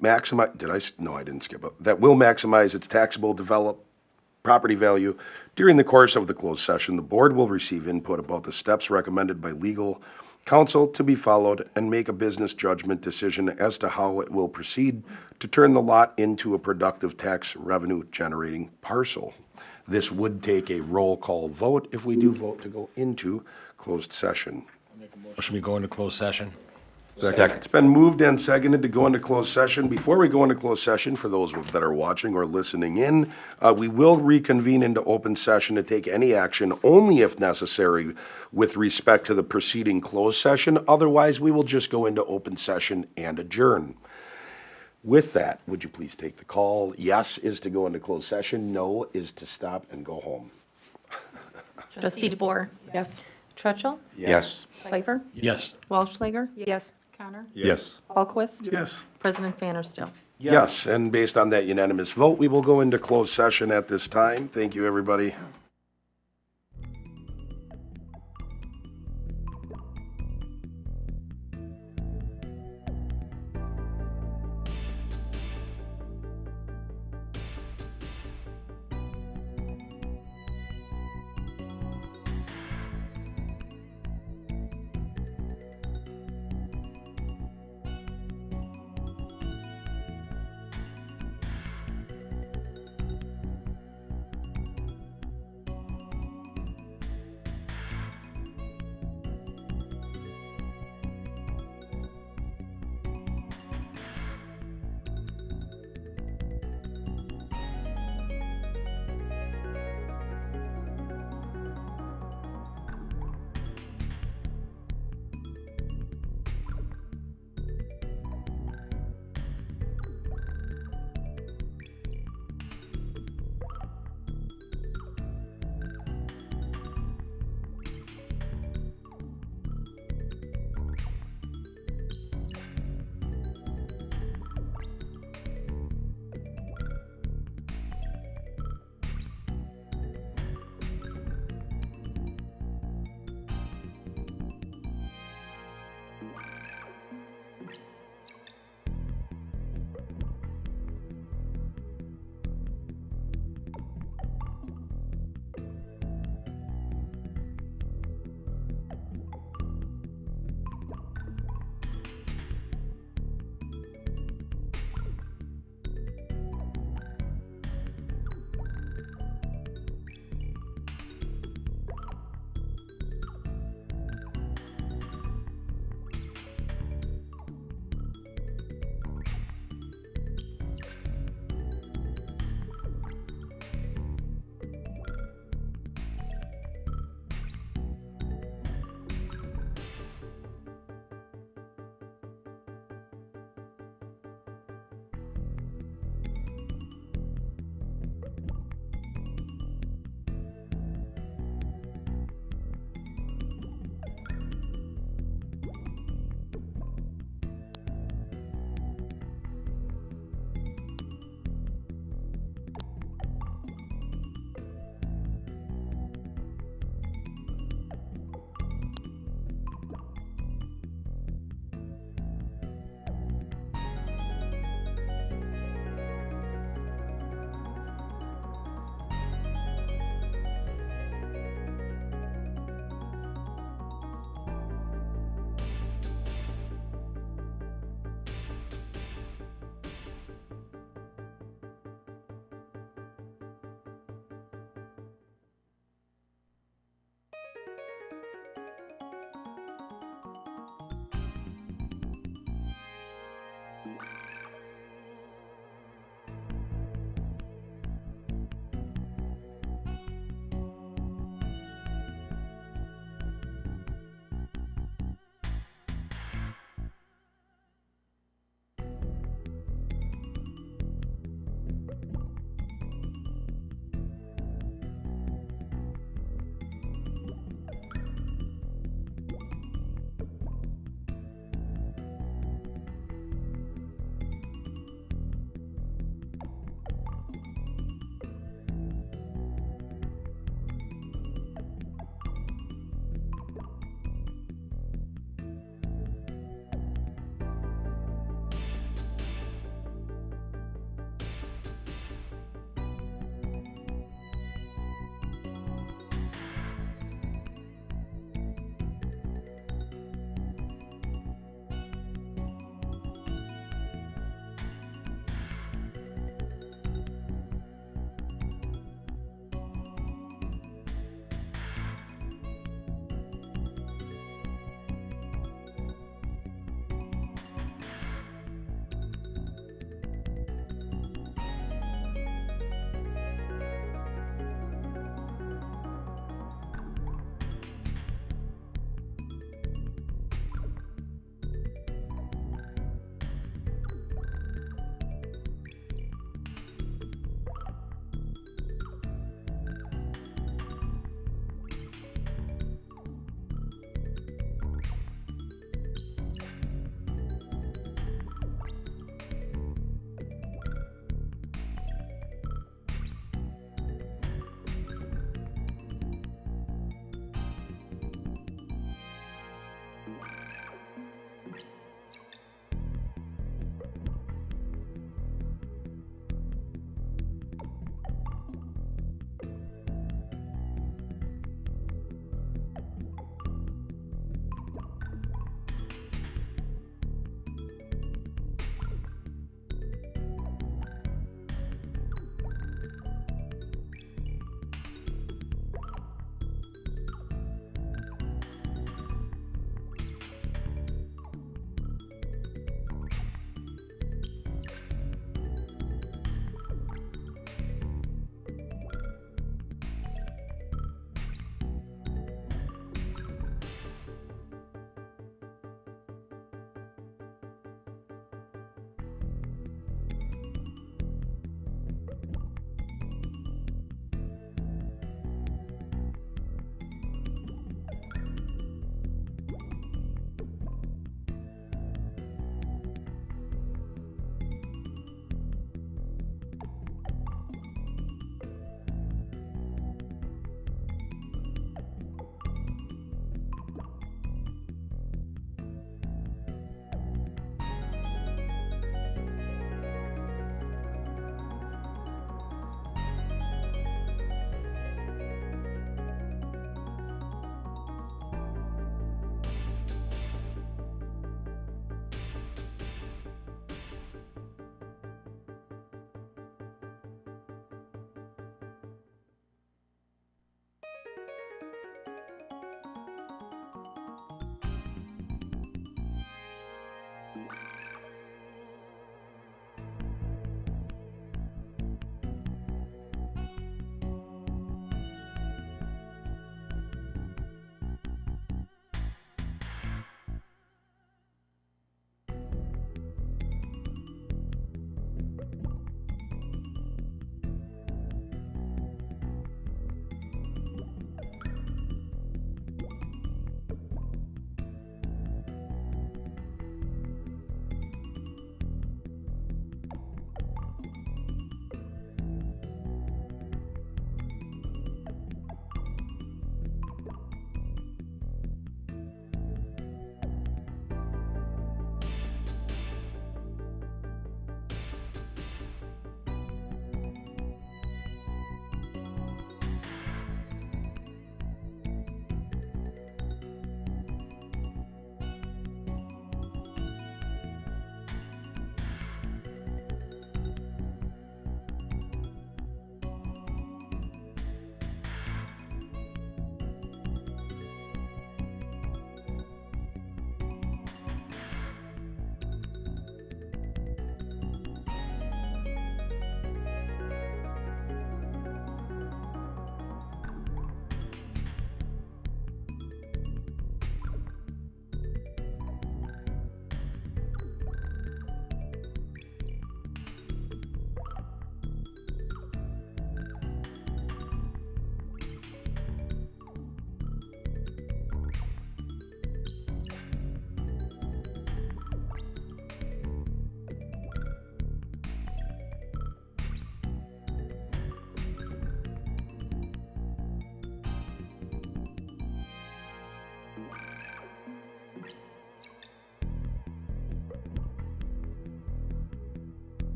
that will maximize its taxable property value. During the course of the closed session, the board will receive input about the steps recommended by legal counsel to be followed and make a business judgment decision as to how it will proceed to turn the lot into a productive tax revenue generating parcel. This would take a roll call vote if we do vote to go into closed session. Should we go into closed session? Second. It's been moved and seconded to go into closed session. Before we go into closed session, for those that are watching or listening in, we will reconvene into open session to take any action only if necessary with respect to the preceding closed session. Otherwise, we will just go into open session and adjourn. With that, would you please take the call? Yes is to go into closed session. No is to stop and go home. Trustee Boer. Yes. Trutchell. Yes. Pfeiffer. Yes. Welschlager. Yes. Connor. Yes. Alquist. Yes. President Vanderstill. Yes, and based on that unanimous vote, we will go into closed session at this time. Thank you, everybody.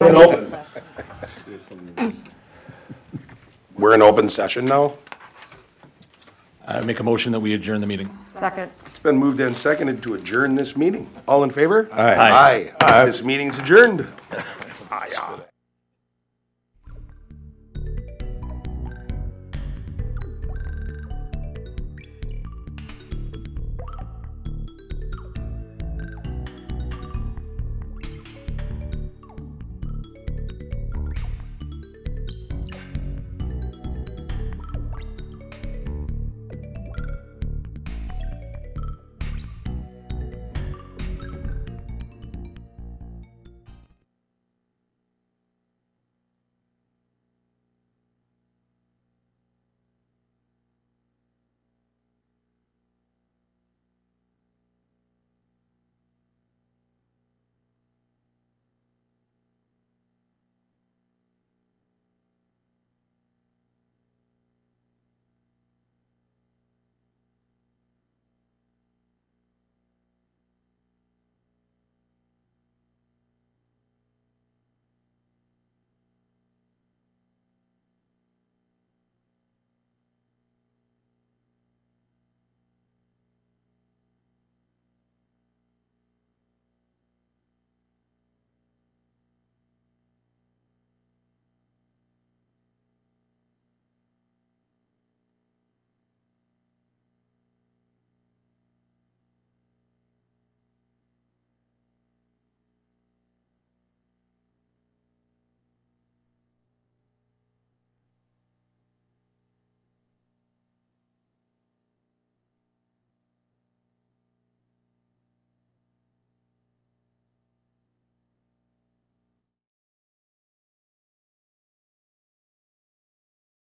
We're in open. We're in open session now. I make a motion that we adjourn the meeting. Second. It's been moved and seconded to adjourn this meeting. All in favor? Aye. Aye. This meeting's adjourned. Aye.